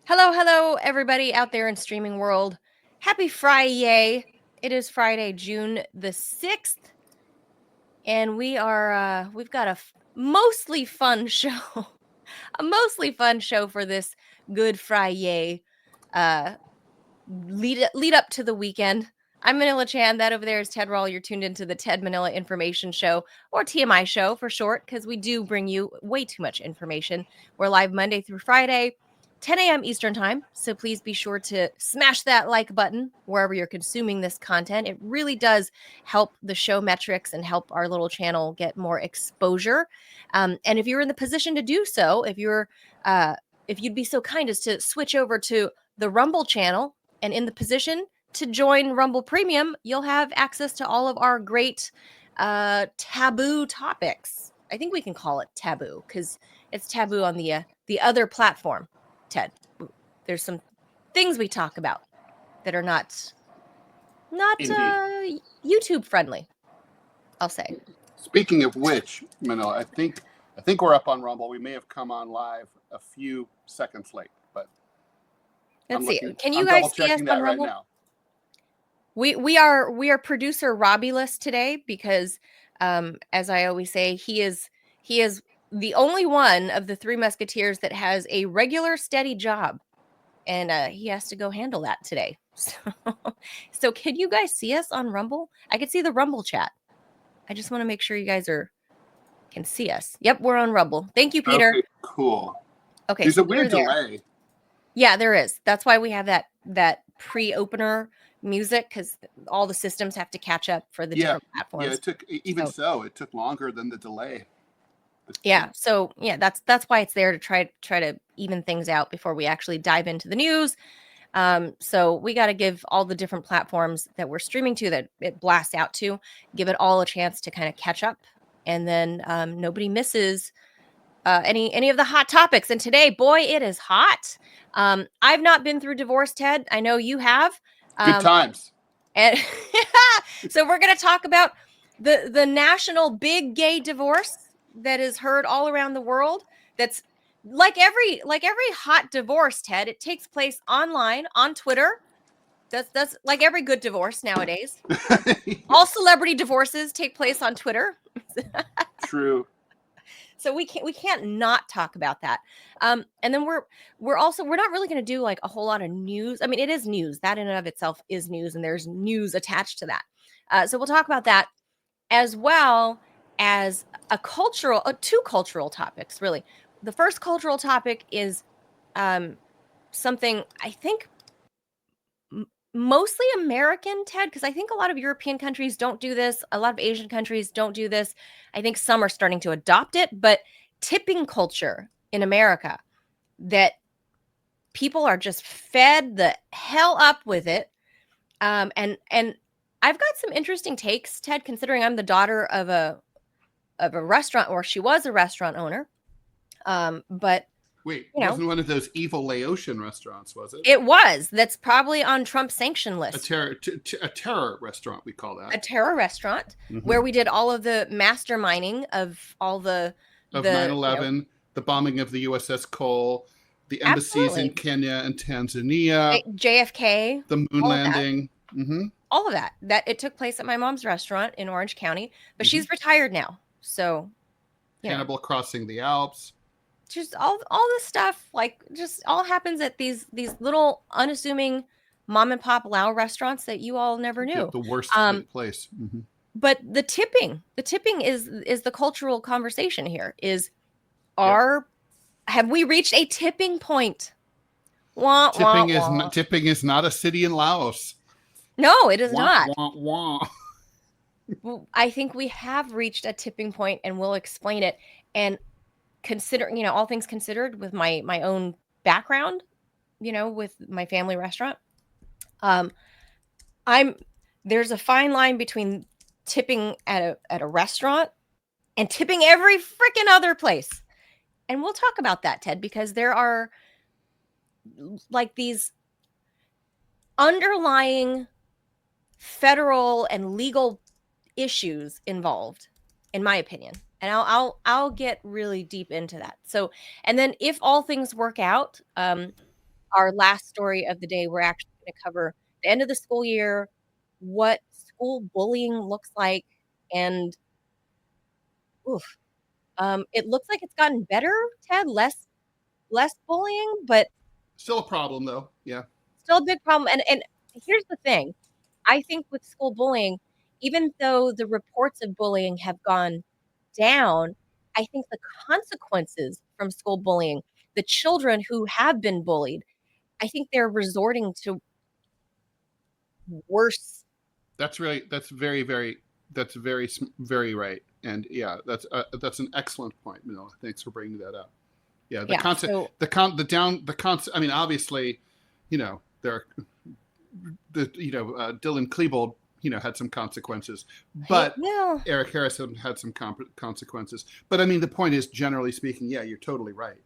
Hello, everybody out there in streaming world. Happy Friday! It is Friday, June the 6th, and we've got a mostly fun show, a mostly fun show for this Good Friday, uh, lead up to the weekend. I'm Manila Chan. That over there is Ted Rall. You're tuned into the Ted Manila Information Show, or TMI Show for short, because we do bring you way too much information. We're live Monday through Friday, 10 a.m. Eastern Time. So please be sure to smash that like button wherever you're consuming this content. It really does help the show metrics and help our little channel get more exposure. And if you're in the position to do so, if you'd be so kind as to switch over to the Rumble channel and in the position to join Rumble Premium, you'll have access to all of our great taboo topics. I think we can call it taboo because it's taboo on the other platform. Ted, there's some things we talk about that are not YouTube friendly, I'll say. Speaking of which, Manila, I think we're up on Rumble. We may have come on live a few seconds late, but let's see. Can you guys see us on Rumble? Right now. We are producer Robbie-less today because, as I always say, he is the only one of the Three Musketeers that has a regular, steady job, and he has to go handle that today. So can you guys see us on Rumble? I can see the Rumble chat. I just want to make sure you guys can see us. Yep, we're on Rumble. Thank you, Peter. Okay, cool. Okay, there's a weird delay. Yeah, there is. That's why we have that pre-opener music, because all the systems have to catch up for the different platforms. Yeah, it took longer than the delay. Yeah, so yeah, that's why it's there to try to even things out before we actually dive into the news. So we got to give all the different platforms that we're streaming to, that it blasts out to, give it all a chance to kind of catch up, and then nobody misses any of the hot topics. And today, boy, it is hot. I've not been through divorce, Ted. I know you have. Good times. And so we're going to talk about the national big gay divorce that is heard all around the world. That's like every hot divorce, Ted. It takes place online on Twitter. That's like every good divorce nowadays. All celebrity divorces take place on Twitter. True. So we can't not talk about that. And then we're not really going to do like a whole lot of news. I mean, it is news. That in and of itself is news, and there's news attached to that. So we'll talk about that, as well as two cultural topics, really. The first cultural topic is something I think mostly American, Ted, because I think a lot of European countries don't do this. A lot of Asian countries don't do this. I think some are starting to adopt it, but tipping culture in America, that people are just fed the hell up with it. And I've got some interesting takes, Ted, considering I'm the daughter of a restaurant, or she was a restaurant owner. But wait, it wasn't one of those evil Laotian restaurants, was it? It was. That's probably on Trump's sanction list. A terror restaurant, we call that. A terror restaurant, where we did all of the masterminding of all the 9/11, the bombing of the USS Cole, the embassies in Kenya and Tanzania, JFK, the moon landing. All of that it took place at my mom's restaurant in Orange County, but she's retired now. So Cannibal crossing the Alps. Just all this stuff, like, just all happens at these little unassuming mom and pop Lao restaurants that you all never knew. Yeah, the worst place. But the tipping is the cultural conversation here. Have we reached a tipping point? Tipping is not a city in Laos. No, it is not. Well, I think we have reached a tipping point, and we'll explain it. And consider, all things considered, with my own background, with my family restaurant, there's a fine line between tipping at a restaurant and tipping every freaking other place. And we'll talk about that, Ted, because there are like these underlying federal and legal issues involved, in my opinion. And I'll get really deep into that. So, and then if all things work out, our last story of the day, we're actually going to cover the end of the school year, what school bullying looks like, and oof, it looks like it's gotten better, Ted, less bullying, but Still a problem, though. Yeah. still a big problem. And here's the thing. I think with school bullying, even though the reports of bullying have gone down, I think the consequences from school bullying, the children who have been bullied, I think they're resorting to worse. That's very, very right. And yeah, that's an excellent point, Manila. Thanks for bringing that up. Yeah, the Yeah. concept, So I mean, obviously, there are Dylan Klebold, had some consequences, but well, Eric Harrison had some consequences. But I mean, the point is, generally speaking, yeah, you're totally right.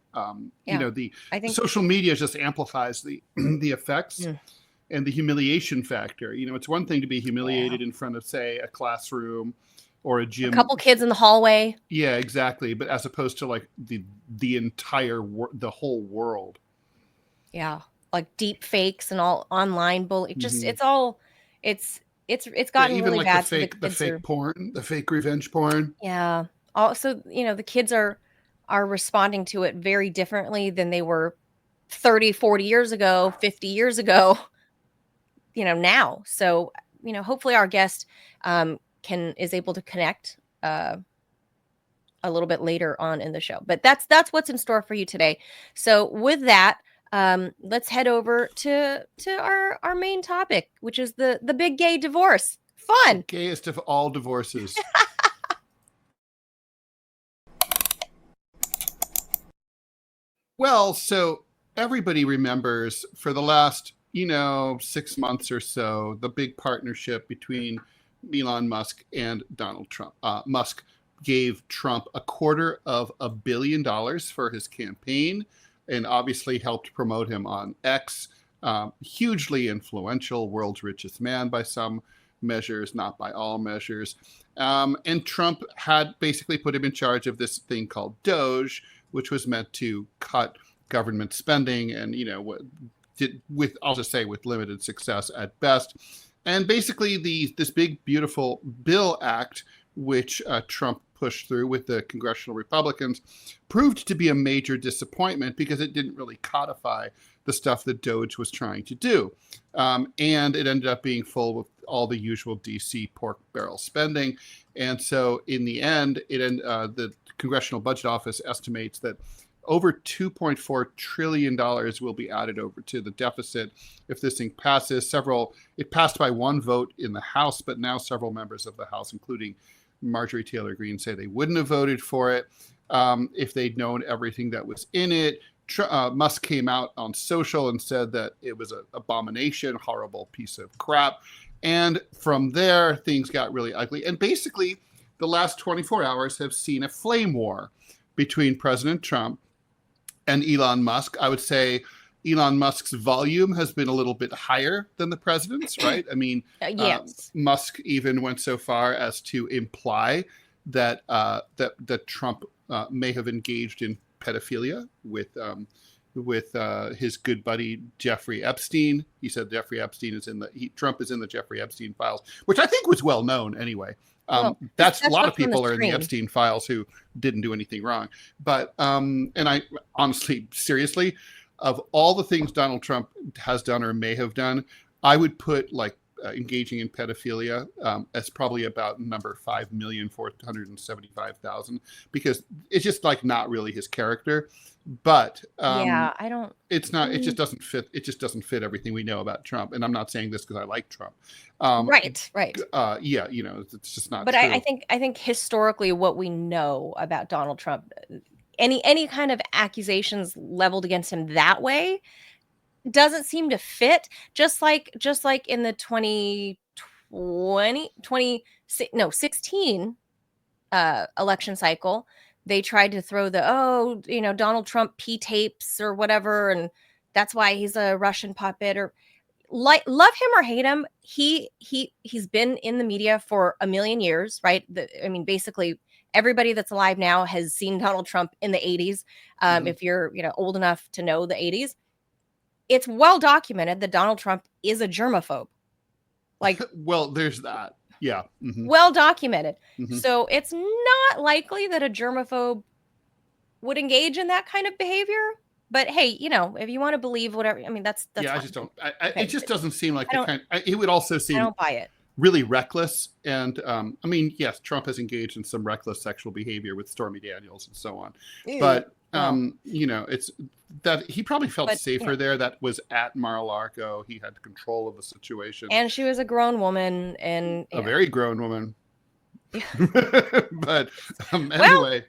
yeah, The I think social media just amplifies the the effects Mm. and the humiliation factor. It's one thing to be humiliated Yeah. in front of, say, a classroom or a a gym. couple kids in the hallway. Yeah, exactly. But as opposed to like the entire the whole world. Yeah, like deep fakes and all online bullying. Just Mhm. it's all it's Yeah, gotten even really like bad. So the the kids fake are porn, the fake revenge porn. yeah. Also, the kids are responding to it very differently than they were 30, 40 years ago, 50 years ago, now. So, hopefully our guest is able to connect a little bit later on in the show. But that's what's in store for you today. So with that, let's head over to our main topic, which is the big gay divorce. Fun. The gayest of all divorces. Well, so everybody remembers for the last, 6 months or so, the big partnership between Elon Musk and Donald Trump. Musk gave Trump $250 million for his campaign and obviously helped promote him on X. Hugely influential, world's richest man by some measures, not by all measures. And Trump had basically put him in charge of this thing called DOGE, which was meant to cut government spending and, I'll just say with limited success at best. And basically this big, beautiful bill act, which Trump pushed through with the congressional Republicans, proved to be a major disappointment because it didn't really codify the stuff that DOGE was trying to do. And it ended up being full with all the usual DC pork barrel spending. And so in the end, the Congressional Budget Office estimates that over $2.4 trillion will be added over to the deficit if this thing passes. It passed by one vote in the House, but now several members of the House, including Marjorie Taylor Greene, say they wouldn't have voted for it if they'd known everything that was in it. Musk came out on social and said that it was an abomination, horrible piece of crap. And from there, things got really ugly. And basically, the last 24 hours have seen a flame war between President Trump and Elon Musk. I would say Elon Musk's volume has been a little bit higher than the president's, right? I mean, yes. Musk even went so far as to imply that that Trump may have engaged in pedophilia with his good buddy Jeffrey Epstein. He said Jeffrey Epstein Trump is in the Jeffrey Epstein files, which I think was well known anyway. That's a lot of people are in the Epstein files who didn't do anything wrong. But and I honestly, seriously, of all the things Donald Trump has done or may have done, I would put like engaging in pedophilia as probably about number 5,475,000 because it's just like not really his character. But yeah, I don't. It's not. It just doesn't fit. It just doesn't fit everything we know about Trump. And I'm not saying this because I like Trump. Right. Yeah, it's just not. But true. I think historically, what we know about Donald Trump, any kind of accusations leveled against him that way doesn't seem to fit. Just like in the 16 election cycle, they tried to throw the Donald Trump P tapes or whatever, and that's why he's a Russian puppet. Or love him or hate him, he's been in the media for a million years, right? Basically everybody that's alive now has seen Donald Trump in the 80s. If you're old enough to know the 80s, it's well documented that Donald Trump is a germaphobe. Like, well, there's that. Yeah. Mm-hmm. Well documented. Mm-hmm. So it's not likely that a germaphobe would engage in that kind of behavior. But hey, you know, if you want to believe whatever, I mean, that's yeah. fine. I just don't. It just doesn't seem like the kind. It would also seem. I don't buy it. Really reckless. And I mean, yes, Trump has engaged in some reckless sexual behavior with Stormy Daniels and so on. Ew. But, you know, it's that he probably felt safer there. That was at Mar-a-Lago. He had control of the situation. And she was a grown woman and a very grown woman. But anyway.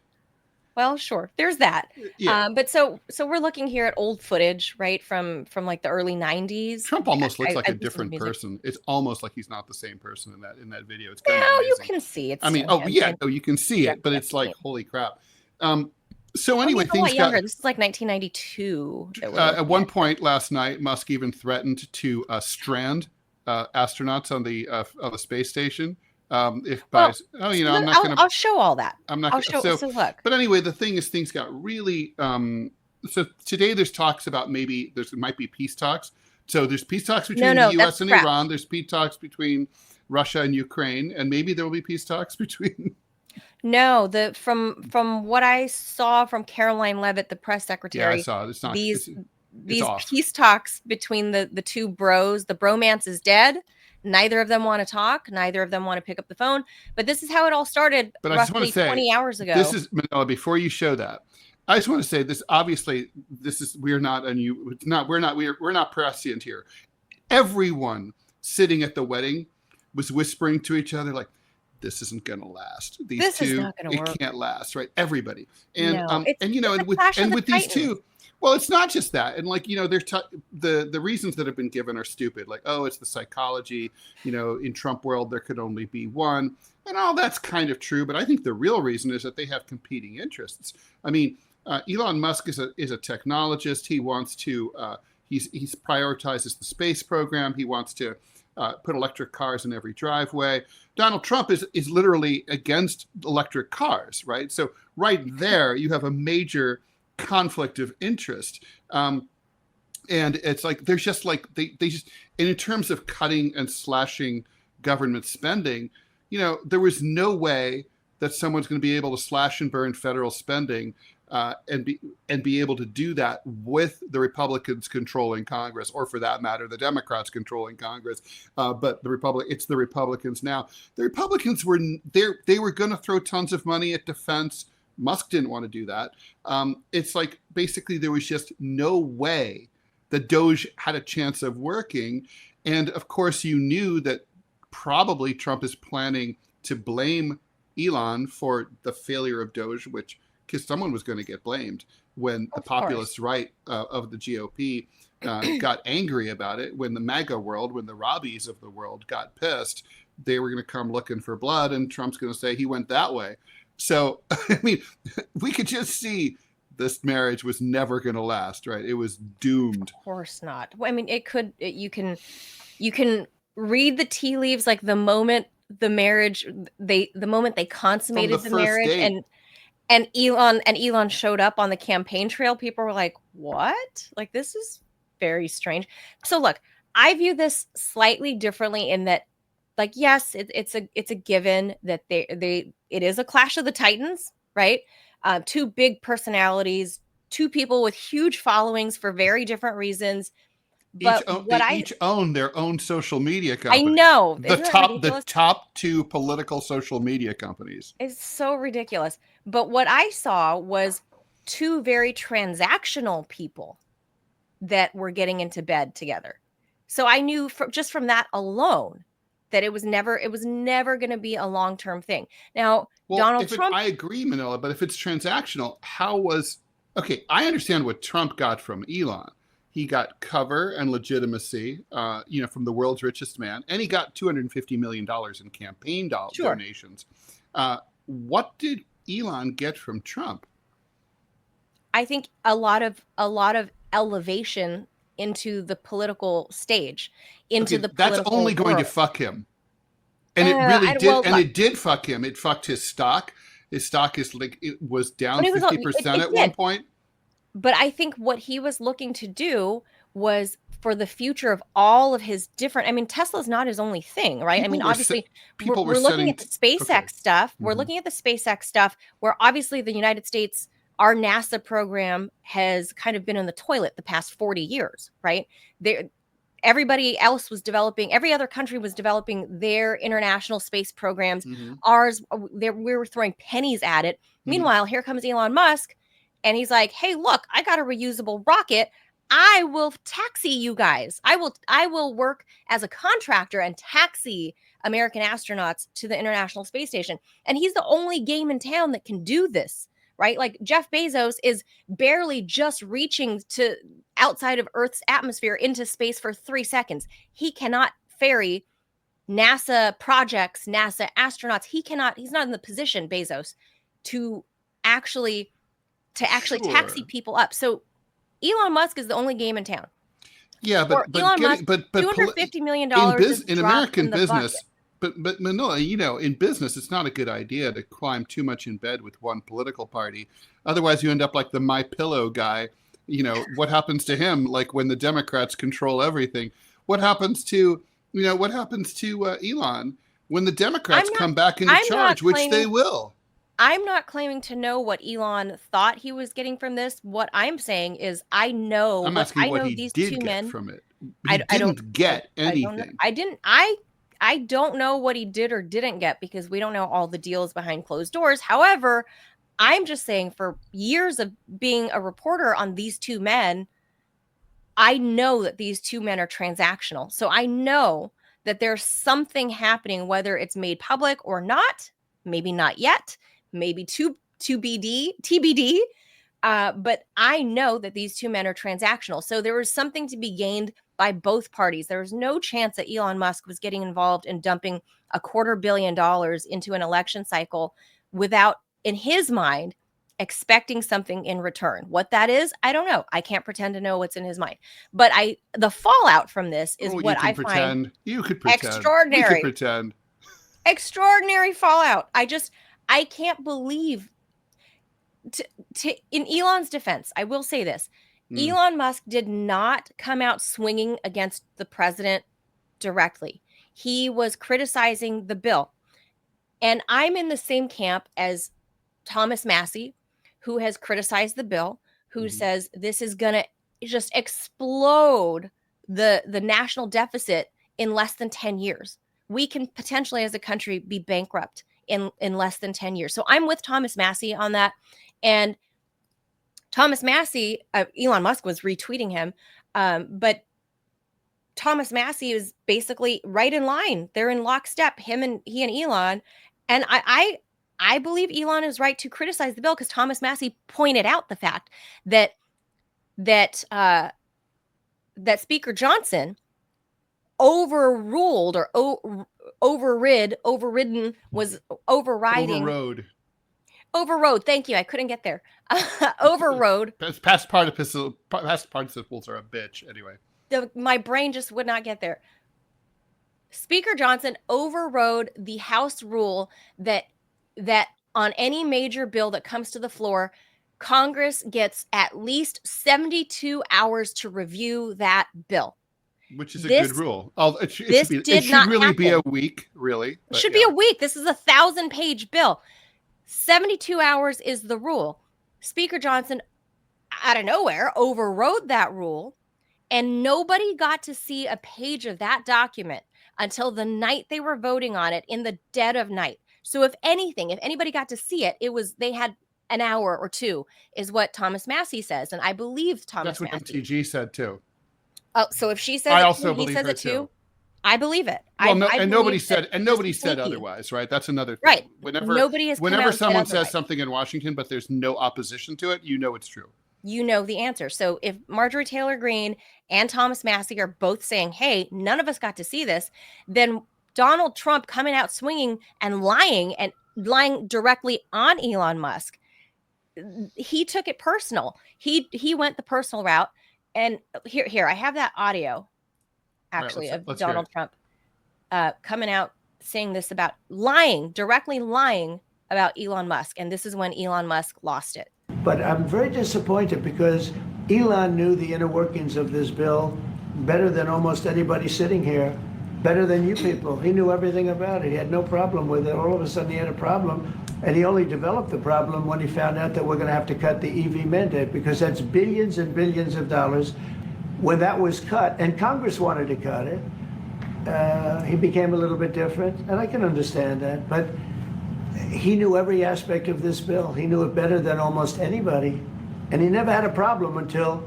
Well, sure. There's that. Yeah. But so we're looking here at old footage, right, from like the early 90s. Trump almost looks like a different person. It's almost like he's not the same person in that video. It's kind of amazing. You can see it. I mean, you can see it, but it's like, holy crap. So anyway, things got... This is like 1992. At one point last night, Musk even threatened to strand astronauts on the space station. I'm not gonna. I'll show all that. I'm not. So look. But anyway, the thing is, things got really. So today there's talks about maybe there might be peace talks. So there's peace talks between the U.S. and Iran. There's peace talks between Russia and Ukraine, and maybe there will be peace talks between. No, from what I saw from Caroline Leavitt, the press secretary. Yeah, I saw. It's not these peace talks between the two bros. The bromance is dead. Neither of them want to talk. Neither of them want to pick up the phone. But this is how it all started. But I just want to say, 20 hours ago. This is Manila. Before you show that, I just want to say this. Obviously, we're not prescient here. Everyone sitting at the wedding was whispering to each other like, "This isn't going to last. This is not going to work. It can't last." Right? Everybody. And with these two. Well, it's not just that. And like, you know, the reasons that have been given are stupid. Like, oh, it's the psychology, you know, in Trump world, there could only be one. And all that's kind of true. But I think the real reason is that they have competing interests. I mean, Elon Musk is a technologist. He wants to, he's prioritizes the space program. He wants to put electric cars in every driveway. Donald Trump is literally against electric cars, right? So right there, you have a major conflict of interest. And it's like, there's just like, they just, and in terms of cutting and slashing government spending, you know, there was no way that someone's going to be able to slash and burn federal spending and be able to do that with the Republicans controlling Congress, or for that matter, the Democrats controlling Congress. But it's the Republicans now. The Republicans they were going to throw tons of money at defense. Musk didn't want to do that. It's like basically there was just no way that DOGE had a chance of working. And of course, you knew that probably Trump is planning to blame Elon for the failure of DOGE, because someone was going to get blamed when the populist right of the GOP got angry about it. When the MAGA world, when the Robbies of the world got pissed, they were going to come looking for blood, and Trump's going to say he went that way. So, I mean, we could just see this marriage was never going to last, right? It was doomed. Of course not. I mean, you can read the tea leaves, like the moment the moment they consummated the marriage date. and Elon showed up on the campaign trail, people were like, what? Like, this is very strange. So look, I view this slightly differently in that, like, yes, it's a given that it is a clash of the titans, right? Two big personalities, two people with huge followings for very different reasons. But each own their own social media company. I know. The top two political social media companies. It's so ridiculous. But what I saw was two very transactional people that were getting into bed together. So I knew just from that alone that it was never going to be a long-term thing. Now, Donald Trump. I agree, Manila, but if it's transactional, I understand what Trump got from Elon. He got cover and legitimacy, from the world's richest man, and he got $250 million in campaign donations. What did Elon get from Trump? I think a lot of elevation into the political stage, that's only going to fuck him, and it really did. And it did fuck him. It fucked his stock. His stock was down 50% at one point. But I think what he was looking to do was for the future of all of his different, I mean, Tesla's not his only thing, right? I mean, obviously we're looking at the SpaceX stuff. We're looking at the SpaceX stuff where obviously the United States, our NASA program has kind of been in the toilet the past 40 years, right? Everybody else was developing, every other country was developing their international space programs. Ours, we were throwing pennies at it. Meanwhile, here comes Elon Musk and he's like, hey, look, I got a reusable rocket. I will taxi you guys. I will work as a contractor and taxi American astronauts to the International Space Station. And he's the only game in town that can do this, right? Like Jeff Bezos is barely just reaching to outside of Earth's atmosphere into space for 3 seconds. He cannot ferry NASA projects, NASA astronauts. He's not in the position, Bezos, to actually taxi people up. So Elon Musk is the only game in town. Yeah, but Elon Musk, but $250 million in American business. But Manila, in business, it's not a good idea to climb too much in bed with one political party. Otherwise, you end up like the My Pillow guy. What happens to him? Like when the Democrats control everything. What happens to Elon when the Democrats come back into charge, which they will? I'm not claiming to know what Elon thought he was getting from this. What I'm saying is I'm asking what he did get from it. He didn't get anything. I don't know what he did or didn't get because we don't know all the deals behind closed doors. However, I'm just saying for years of being a reporter on these two men, I know that these two men are transactional. So I know that there's something happening, whether it's made public or not, maybe not yet, maybe TBD. But I know that these two men are transactional. So there was something to be gained by both parties. There was no chance that Elon Musk was getting involved in dumping $250 million into an election cycle without, in his mind, expecting something in return. What that is, I don't know. I can't pretend to know what's in his mind. But the fallout from this is what I find extraordinary. You could pretend. Extraordinary fallout. I can't believe. In Elon's defense, I will say this. Elon Musk did not come out swinging against the president directly. He was criticizing the bill. And I'm in the same camp as Thomas Massie, who has criticized the bill, who says this is going to just explode the national deficit in less than 10 years. We can potentially, as a country, be bankrupt in less than 10 years. So I'm with Thomas Massie on that. And Thomas Massie, Elon Musk was retweeting him, but Thomas Massie is basically right in line. They're in lockstep, he and Elon. And I believe Elon is right to criticize the bill because Thomas Massie pointed out the fact that Speaker Johnson overruled or overridden was overriding. Overrode. Thank you. I couldn't get there. Overrode. Past participles are a bitch anyway. My brain just would not get there. Speaker Johnson overrode the House rule that on any major bill that comes to the floor, Congress gets at least 72 hours to review that bill. Which is a good rule. It should really be a week, really. It should be a week. This is a 1,000-page bill. 72 hours is the rule. Speaker Johnson, out of nowhere, overrode that rule, and nobody got to see a page of that document until the night they were voting on it in the dead of night. So if anybody got to see it, they had an hour or two, is what Thomas Massie says. And I believe Thomas Massie. That's what MTG said too. Oh, so if she says I it, also he believe says her it too. too. I believe it. Well, nobody said otherwise, right? That's another thing. Right. Whenever someone says something in Washington, but there's no opposition to it, you know it's true. You know the answer. So if Marjorie Taylor Greene and Thomas Massie are both saying, hey, none of us got to see this, then Donald Trump coming out swinging and lying directly on Elon Musk, he took it personal. He went the personal route. And here, I have that audio, actually, of Donald Trump coming out saying this about directly lying about Elon Musk. And this is when Elon Musk lost it. But I'm very disappointed because Elon knew the inner workings of this bill better than almost anybody sitting here, better than you people. He knew everything about it. He had no problem with it. All of a sudden he had a problem, and he only developed the problem when he found out that we're going to have to cut the EV mandate, because that's billions and billions of dollars. When that was cut, and Congress wanted to cut it, he became a little bit different, and I can understand that. But he knew every aspect of this bill. He knew it better than almost anybody. And he never had a problem until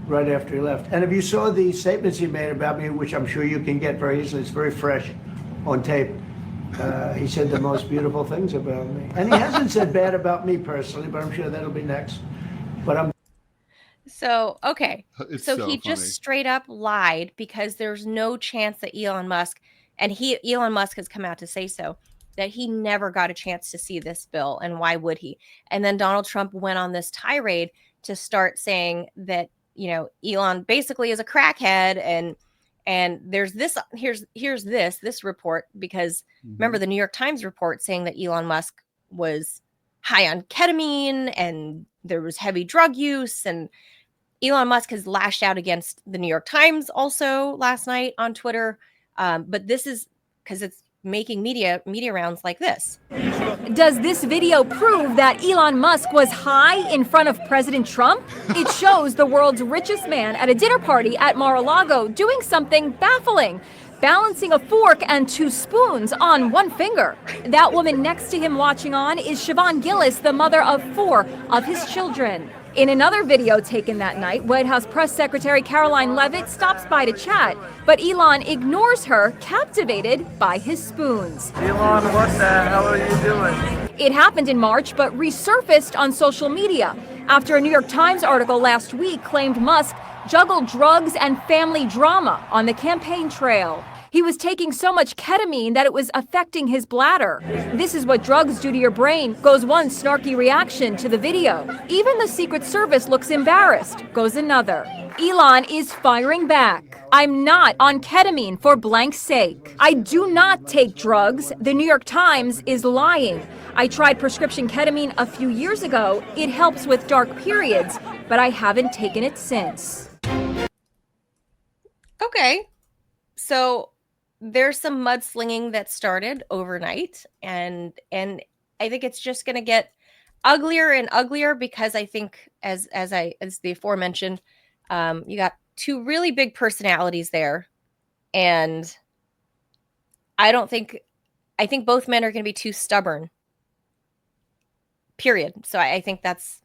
right after he left. And if you saw the statements he made about me, which I'm sure you can get very easily, it's very fresh on tape. He said the most beautiful things about me. And he hasn't said bad about me personally, but I'm sure that'll be next. But I'm So, okay. So he funny. just straight up lied, because there's no chance that Elon Musk, and Elon Musk has come out to say so, that he never got a chance to see this bill, and why would he? And then Donald Trump went on this tirade to start saying that, Elon basically is a crackhead, and there's this, here's this report, because remember the New York Times report saying that Elon Musk was high on ketamine and there was heavy drug use, and Elon Musk has lashed out against the New York Times also last night on Twitter. But this is because it's making media rounds like this. Does this video prove that Elon Musk was high in front of President Trump? It shows the world's richest man at a dinner party at Mar-a-Lago doing something baffling, balancing a fork and 2 spoons on one finger. That woman next to him watching on is Siobhan Gillis, the mother of 4 of his children. In another video taken that night, White House Press Secretary Caroline Leavitt stops by to chat, but Elon ignores her, captivated by his spoons. Elon, what the hell are you doing? It happened in March, but resurfaced on social media after a New York Times article last week claimed Musk juggled drugs and family drama on the campaign trail. He was taking so much ketamine that it was affecting his bladder. This is what drugs do to your brain, goes one snarky reaction to the video. Even the Secret Service looks embarrassed, goes another. Elon is firing back. I'm not on ketamine for blank's sake. I do not take drugs. The New York Times is lying. I tried prescription ketamine a few years ago. It helps with dark periods, but I haven't taken it since. Okay. So there's some mudslinging that started overnight, and I think it's just going to get uglier and uglier, because I think as the aforementioned, you got 2 really big personalities there, and I think both men are going to be too stubborn. Period. So I think that's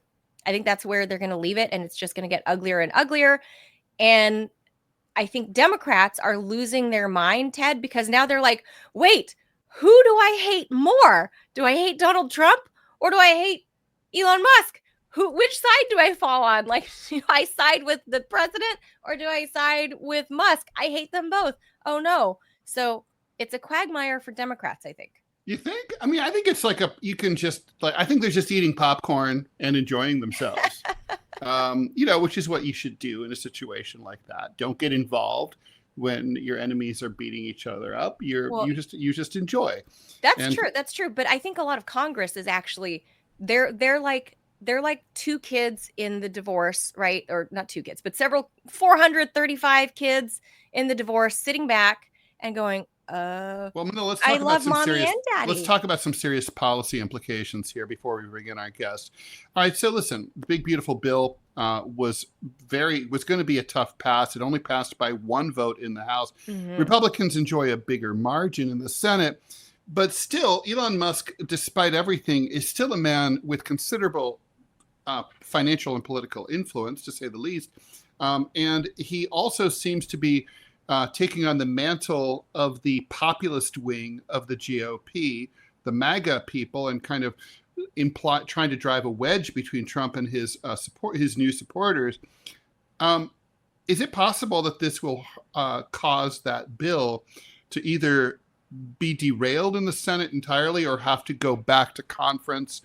where they're going to leave it, and it's just going to get uglier and uglier. And I think Democrats are losing their mind, Ted, because now they're like, wait, who do I hate more? Do I hate Donald Trump, or do I hate Elon Musk? Which side do I fall on? Like, do I side with the president, or do I side with Musk? I hate them both. Oh no. So it's a quagmire for Democrats, I think. You think? I mean, I think it's like you can just, like, I think they're just eating popcorn and enjoying themselves. Which is what you should do in a situation like that. Don't get involved when your enemies are beating each other up. You just enjoy. That's true. But I think a lot of Congress is actually they're like 2 kids in the divorce, right? Or not 2 kids, but 435 kids in the divorce, sitting back and going, well, Manila, let's talk about some serious. Let's talk about some serious policy implications here before we bring in our guest. All right, so listen, the big beautiful bill was going to be a tough pass. It only passed by 1 vote in the House. Mm-hmm. Republicans enjoy a bigger margin in the Senate, but still, Elon Musk, despite everything, is still a man with considerable financial and political influence, to say the least, and he also seems to be taking on the mantle of the populist wing of the GOP, the MAGA people, and kind of trying to drive a wedge between Trump and his new supporters. Is it possible that this will cause that bill to either be derailed in the Senate entirely, or have to go back to conference,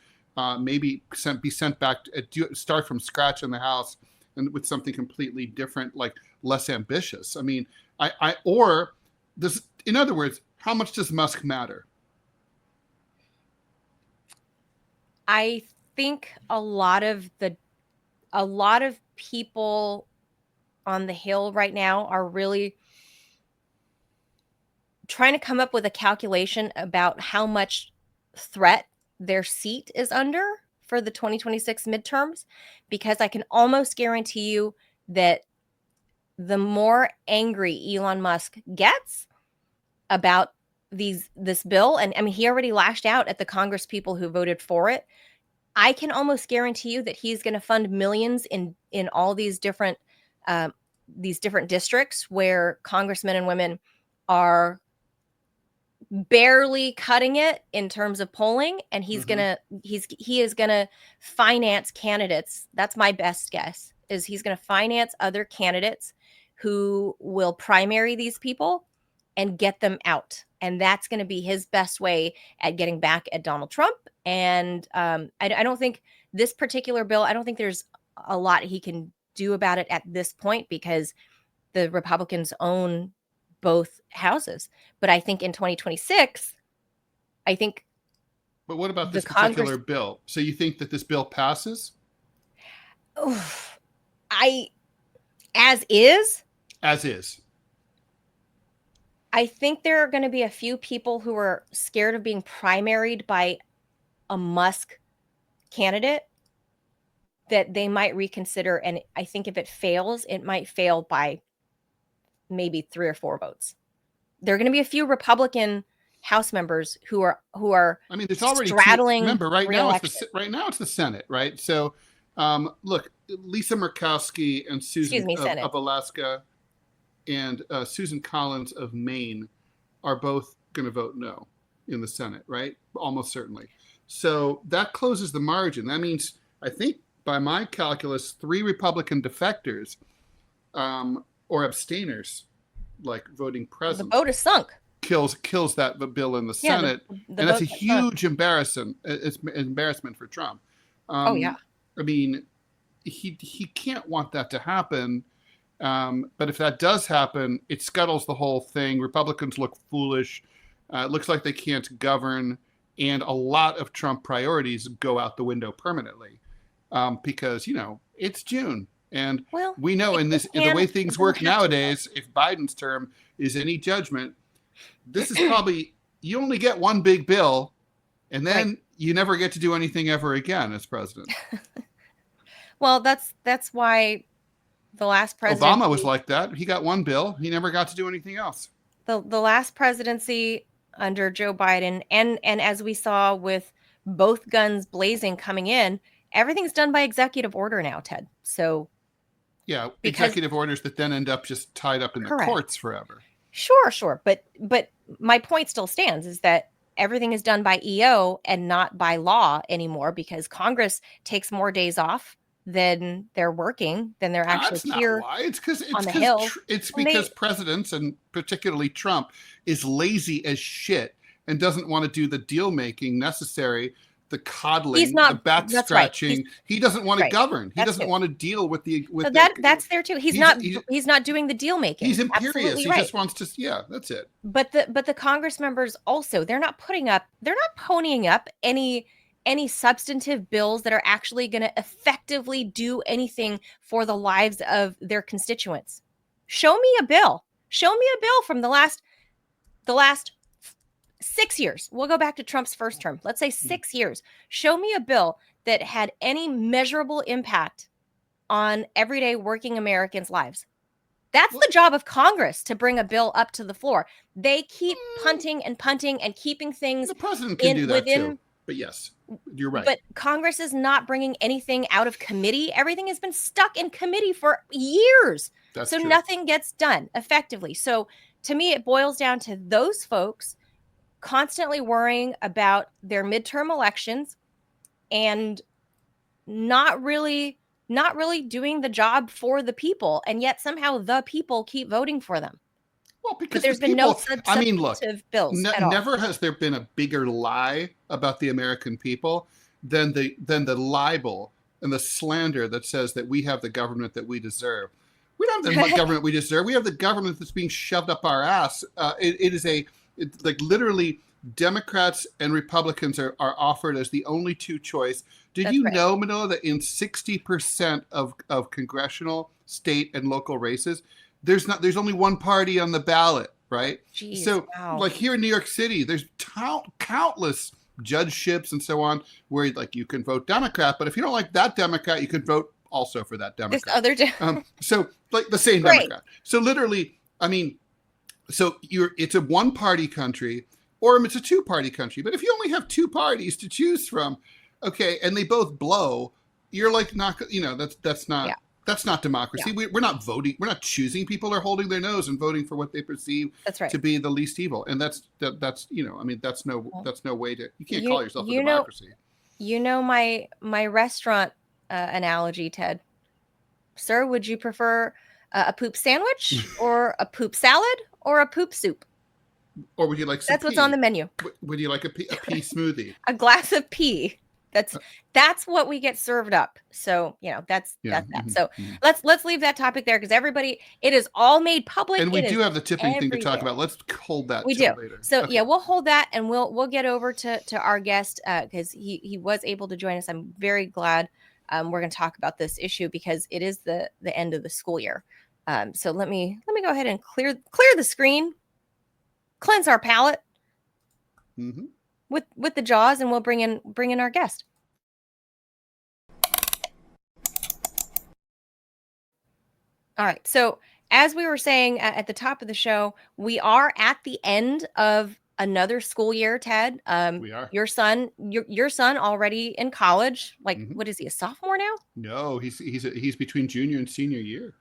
maybe be sent back, start from scratch in the House, and with something completely different, like less ambitious? I mean, in other words, how much does Musk matter? I think a lot of people on the Hill right now are really trying to come up with a calculation about how much threat their seat is under for the 2026 midterms, because I can almost guarantee you that the more angry Elon Musk gets about this bill, and I mean, he already lashed out at the Congress people who voted for it. I can almost guarantee you that he's going to fund millions in all these different districts where congressmen and women are barely cutting it in terms of polling, and he is gonna finance candidates. That's my best guess, is he's gonna finance other candidates who will primary these people and get them out, and that's going to be his best way at getting back at Donald Trump. And I don't think this particular bill, I don't think there's a lot he can do about it at this point, because the Republicans own both houses. But I think in 2026, I think. But what about this particular bill? So you think that this bill passes? As is. I think there are going to be a few people who are scared of being primaried by a Musk candidate that they might reconsider. And I think if it fails, it might fail by maybe 3 or 4 votes. There are going to be a few Republican House members who are. I mean, there's already straddling. Remember, right now it's the Senate, right? So, look, Lisa Murkowski and Susan of Alaska and Susan Collins of Maine are both going to vote no in the Senate, right? Almost certainly. So that closes the margin. That means, I think, by my calculus, 3 Republican defectors or abstainers, like voting present. The vote is sunk. Kills that bill in the Senate, and that's a huge embarrassment. It's embarrassment for Trump. I mean, he can't want that to happen. But if that does happen, it scuttles the whole thing. Republicans look foolish. It looks like they can't govern, and a lot of Trump priorities go out the window permanently, because it's June. And we know in the way things work nowadays, if Biden's term is any judgment, this is probably, you only get one big bill, and then you never get to do anything ever again as president. Well, that's why the last presidency, Obama was like that. He got one bill. He never got to do anything else. The last presidency under Joe Biden, and as we saw with both guns blazing coming in, everything's done by executive order now, Ted. So yeah, executive orders that then end up just tied up in the courts forever. Sure. But my point still stands, is that everything is done by EO and not by law anymore, because Congress takes more days off than they're working, than they're actually here. Not why. It's because on the Hill. It's because presidents, and particularly Trump, is lazy as shit and doesn't want to do the deal making necessary, the coddling, the back scratching. Right. He doesn't want to govern. He doesn't want to deal with the. That's there too. He's not doing the deal making. He's imperious. He just wants to. Yeah, that's it. But the Congress members also, they're not ponying up any substantive bills that are actually going to effectively do anything for the lives of their constituents. Show me a bill from the last 6 years. We'll go back to Trump's first term. Let's say 6 years. Show me a bill that had any measurable impact on everyday working Americans' lives. That's the job of Congress, to bring a bill up to the floor. They keep punting and keeping things. The president can do that too. But yes, you're right. But Congress is not bringing anything out of committee. Everything has been stuck in committee for years. That's so true. Nothing gets done effectively. So to me, it boils down to those folks constantly worrying about their midterm elections and not really doing the job for the people. And yet somehow the people keep voting for them. Well, because there's been no substantive bills at all. Never has there been a bigger lie about the American people than the libel and the slander that says that we have the government that we deserve. We don't have the government we deserve. We have the government that's being shoved up our ass. It's like literally Democrats and Republicans are offered as the only two choice Did That's you right. know, Manila, that in 60% of congressional, state, and local races, there's only one party on the ballot, right? Jeez, So, wow. like here in New York City, there's countless judgeships and so on where like you can vote Democrat, but if you don't like that Democrat, you can vote also for that This Democrat. other So like the same Great. Democrat. So literally, I mean, so it's a one-party country, or it's a two-party country. But if you only have two parties to choose from, okay, and they both blow, you're like not, that's not. Yeah. That's not democracy. Yeah. We're not voting. We're not choosing. People are holding their nose and voting for what they perceive That's right. to be the least evil. And that's that's no way to. You can't call yourself a you know- democracy. You know my restaurant analogy, Ted. Sir, would you prefer a poop sandwich or a poop salad or a poop soup? Or would you like some That's what's pee? on the menu. Would you like a pea smoothie? A glass of pee. That's what we get served up. So, that's that. mhm, So mhm. let's leave that topic there because everybody, it is all made public. And we It do is have the tipping thing to talk everywhere. about. Let's hold that We till do. later. So Okay. yeah, we'll hold that and we'll get over to our guest because he was able to join us. I'm very glad we're going to talk about this issue because it is the end of the school year. So let me go ahead and clear the screen, cleanse our palate Mhm. with the jaws, and we'll bring in our guest. All right. So as we were saying at the top of the show, we are at the end of another school year, Ted. We are. Your son already in college. Like, Mhm. what is he, a sophomore now? No, he's between junior and senior year.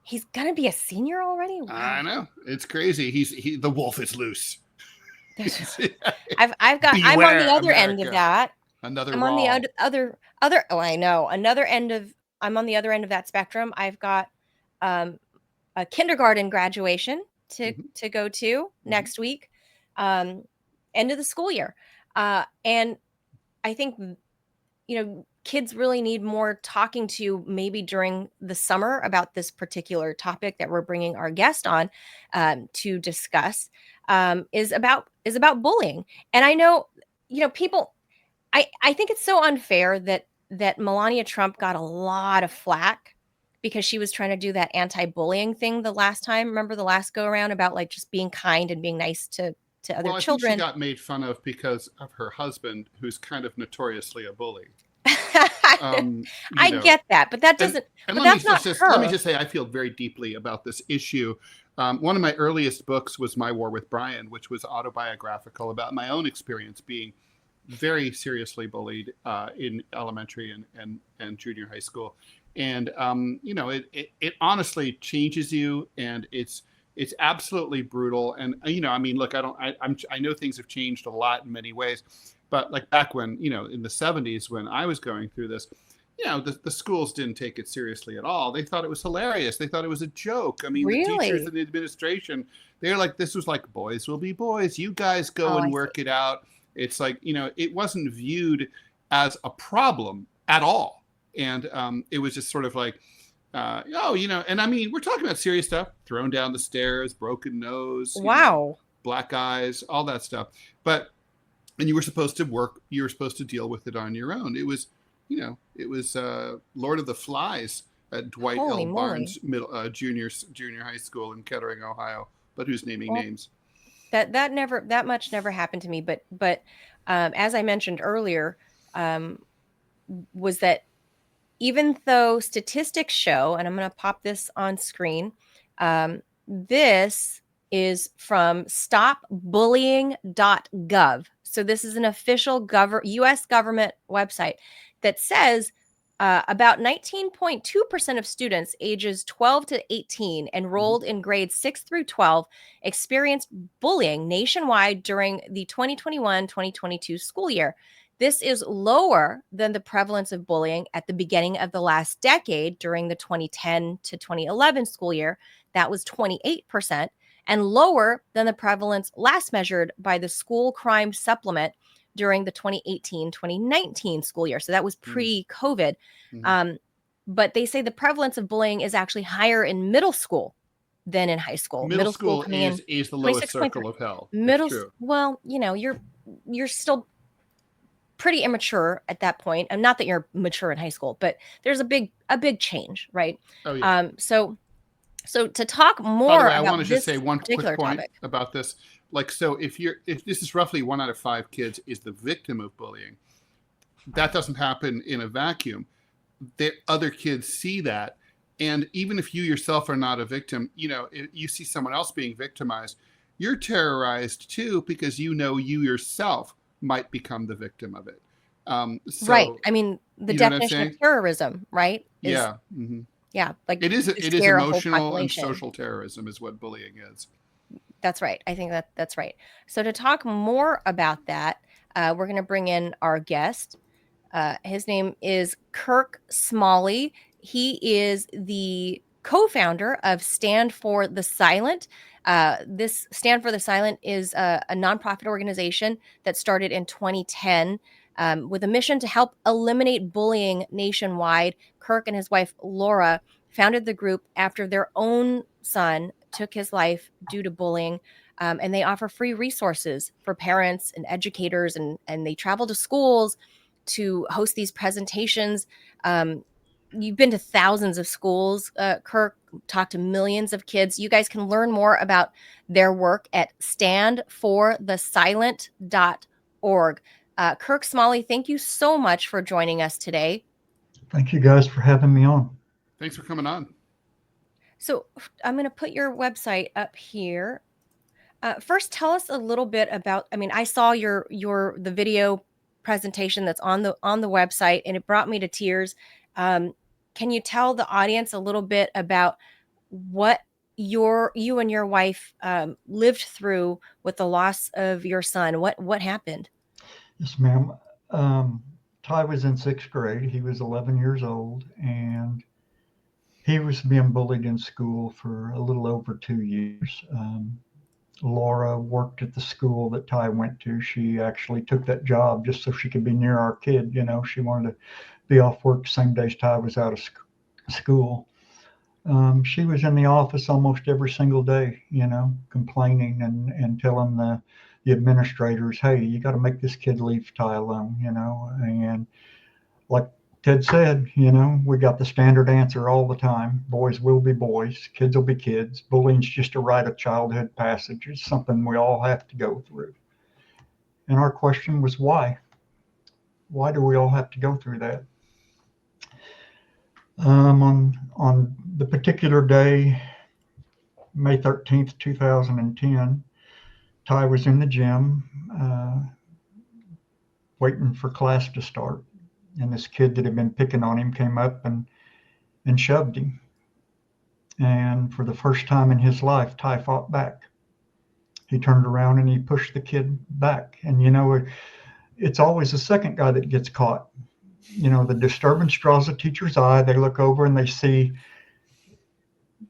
He's gonna be a senior already. Wow. I know, it's crazy. The wolf is loose. I'm on Beware, the other end of America. that. Another I'm on Rall. the other. Oh, I know. I'm on the other end of that spectrum. I've got a kindergarten graduation to go to next week, end of the school year, and I think kids really need more talking to maybe during the summer about this particular topic that we're bringing our guest on to discuss is about bullying. And I know people. I think it's so unfair that Melania Trump got a lot of flack because she was trying to do that anti-bullying thing the last time. Remember the last go around about like just being kind and being nice to other I children. think she got made fun of because of her husband, who's kind of notoriously a bully. I get that, but that doesn't. And but let that's not her. let me just say, I feel very deeply about this issue. One of my earliest books was My War with Brian, which was autobiographical about my own experience being very seriously bullied in elementary and junior high school. And it honestly changes you, and it's absolutely brutal. And look, I know things have changed a lot in many ways, but like back when in the 70s when I was going through this, the schools didn't take it seriously at all. They thought it was hilarious. They thought it was a joke. I mean, Really? The teachers and the administration, they're like, this was like, boys will be boys. You guys go and work it out. It's like, it wasn't viewed as a problem at all. And it was just sort of like, and I mean, we're talking about serious stuff, thrown down the stairs, broken nose, Wow. Black eyes, all that stuff. And you were supposed to work, you were supposed to deal with it on your own. It was, Lord of the Flies at Dwight Holy L. Barnes moly. junior high school in Kettering, Ohio. But who's naming names? That much never happened to me. But as I mentioned earlier, was that even though statistics show, and I'm going to pop this on screen, this is from stopbullying.gov. So this is an official U.S. government website that says about 19.2% of students ages 12 to 18 enrolled in grades 6 through 12 experienced bullying nationwide during the 2021-2022 school year. This is lower than the prevalence of bullying at the beginning of the last decade during the 2010 to 2011 school year. That was 28%, and lower than the prevalence last measured by the School Crime Supplement during the 2018-2019 school year. So that was pre-COVID. But they say the prevalence of bullying is actually higher in middle school than in high school. Middle school is the lowest 26.3. circle of hell. Well, you're still pretty immature at that point. And not that you're mature in high school, but there's a big change, right? Oh yeah. So to talk By the more way, I about want to just this say one quick particular point topic. about this. Like, so if this is roughly 1 out of 5 kids is the victim of bullying, that doesn't happen in a vacuum. The other kids see that. And even if you yourself are not a victim, if you see someone else being victimized, you're terrorized too, because you yourself might become the victim of it. Right. I mean, the you know what I'm definition of saying? terrorism, right? Is Yeah. Mhm. yeah, like It is to scare a whole emotional and population. social terrorism is what bullying is. That's right. I think that's right. So to talk more about that, we're going to bring in our guest. His name is Kirk Smalley. He is the co-founder of Stand for the Silent. This Stand for the Silent is a nonprofit organization that started in 2010 with a mission to help eliminate bullying nationwide. Kirk and his wife Laura founded the group after their own son took his life due to bullying. And they offer free resources for parents and educators, and they travel to schools to host these presentations. You've been to thousands of schools, Kirk, talked to millions of kids. You guys can learn more about their work at standforthesilent.org. Kirk Smalley, thank you so much for joining us today. Thank you guys for having me on. Thanks for coming on. So I'm going to put your website up here. First, tell us a little bit about. I mean, I saw the video presentation that's on the website, and it brought me to tears. Can you tell the audience a little bit about what you and your wife lived through with the loss of your son? What happened? Yes, ma'am. Ty was in 6th grade. He was 11 years old, and he was being bullied in school for a little over 2 years. Laura worked at the school that Ty went to. She actually took that job just so she could be near our kid. She wanted to be off work the same days Ty was out of school. She was in the office almost every single day, complaining and telling the administrators, hey, you got to make this kid leave Ty alone, and like Ted said, we got the standard answer all the time. Boys will be boys. Kids will be kids. Bullying's just a rite of childhood passage. It's something we all have to go through. And our question was why? Why do we all have to go through that? On the particular day, May 13th, 2010, Ty was in the gym waiting for class to start. And this kid that had been picking on him came up and shoved him. And for the first time in his life, Ty fought back. He turned around and he pushed the kid back. And, it's always the second guy that gets caught. The disturbance draws the teacher's eye. They look over and they see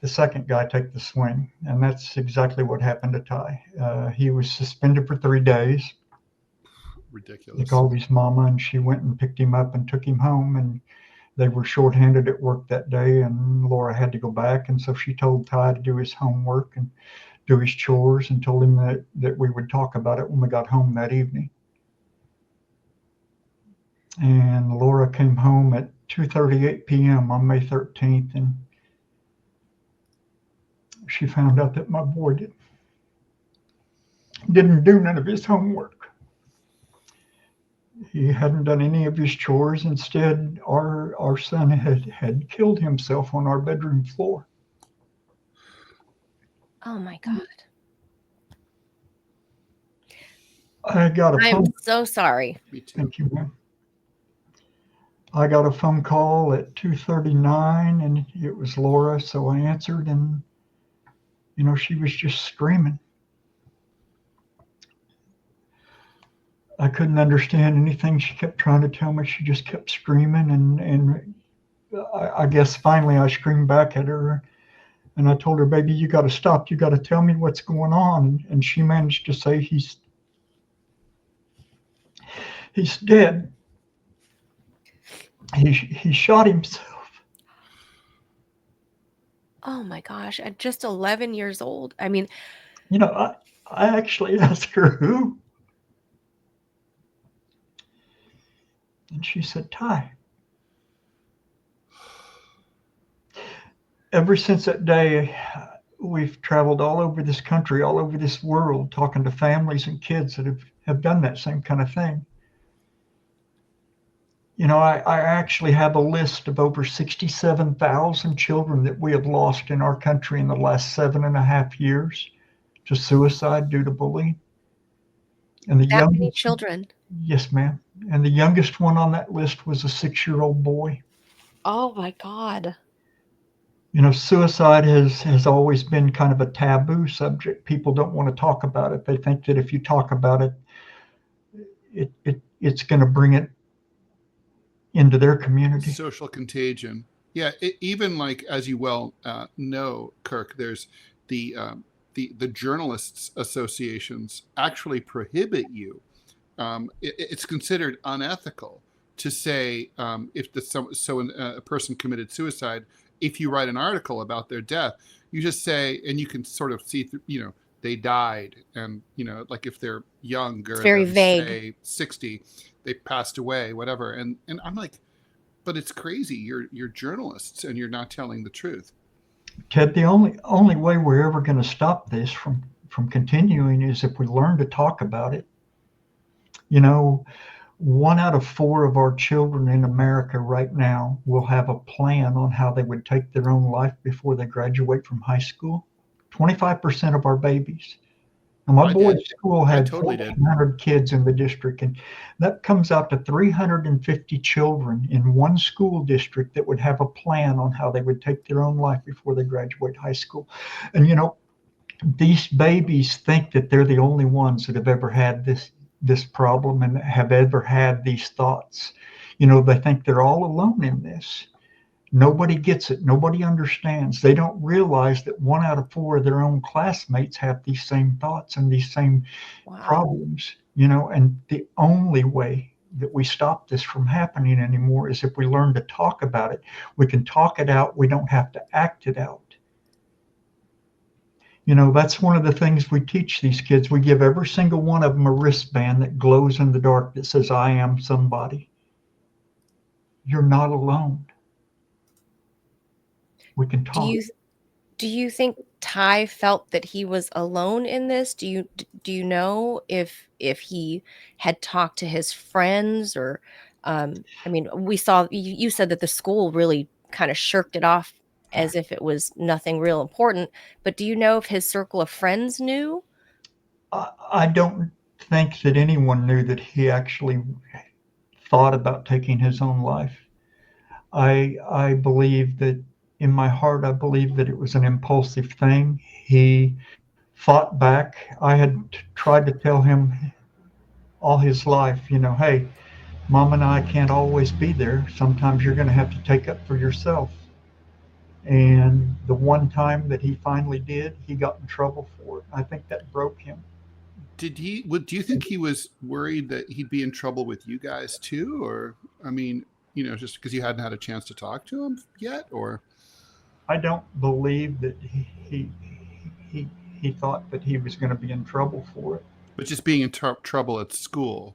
the second guy take the swing. And that's exactly what happened to Ty. He was suspended for 3 days. Ridiculous. They called his mama and she went and picked him up and took him home, and they were shorthanded at work that day, and Laura had to go back, and so she told Ty to do his homework and do his chores and told him that we would talk about it when we got home that evening. And Laura came home at 2:38 p.m. on May 13th, and she found out that my boy didn't do none of his homework. He hadn't done any of his chores. Instead, our son had killed himself on our bedroom floor. Oh my God. I'm so sorry. Me too. Thank you, ma'am. I got a phone call at 2:39 and it was Laura, so I answered, and she was just screaming. I couldn't understand anything she kept trying to tell me. She just kept screaming, and I guess finally I screamed back at her, and I told her, baby, you got to stop. You got to tell me what's going on. And she managed to say, he's dead. He shot himself. Oh my gosh, at just 11 years old. I mean, I actually asked her who. And she said, Ty, ever since that day, we've traveled all over this country, all over this world, talking to families and kids that have done that same kind of thing. I actually have a list of over 67,000 children that we have lost in our country in the last 7.5 years to suicide due to bullying. And the That many youngest, children. yes, ma'am. And the youngest one on that list was a 6-year-old boy. Oh my God. Suicide has always been kind of a taboo subject. People don't want to talk about it. They think that if you talk about it, it's going to bring it into their community. Social contagion. Yeah, even like, as you well know, Kirk, there's the journalists associations actually prohibit you. It's considered unethical to say if a person committed suicide, if you write an article about their death, you just say, and you can sort of see through, they died, and like if they're younger, it's very vague. Say 60, they passed away, whatever. And I'm like, but it's crazy. You're journalists and you're not telling the truth. Ted, the only way we're ever going to stop this from continuing is if we learn to talk about it. 1 out of 4 of our children in America right now will have a plan on how they would take their own life before they graduate from high school. 25% of our babies. Now, my boys' school had 1,400 kids in the district, and that comes out to 350 children in one school district that would have a plan on how they would take their own life before they graduate high school. And, these babies think that they're the only ones that have ever had this problem and have ever had these thoughts. They think they're all alone in this. Nobody gets it. Nobody understands. They don't realize that 1 out of 4 of their own classmates have these same thoughts and these same problems, and the only way that we stop this from happening anymore is if we learn to talk about it. We can talk it out. We don't have to act it out. That's one of the things we teach these kids. We give every single one of them a wristband that glows in the dark that says, I am somebody. You're not alone. We can talk. Do you think Ty felt that he was alone in this? Do you know if he had talked to his friends or we saw you said that the school really kind of shirked it off as if it was nothing real important, but do you know if his circle of friends knew? I don't think that anyone knew that he actually thought about taking his own life. I believe that in my heart, I believe that it was an impulsive thing. He fought back. I had tried to tell him all his life, hey, Mom and I can't always be there. Sometimes you're going to have to take up for yourself. And the one time that he finally did, he got in trouble for it. I think that broke him. Do you think he was worried that he'd be in trouble with you guys too? Or, just because you hadn't had a chance to talk to him yet? Or I don't believe that he thought that he was going to be in trouble for it. But just being in trouble at school.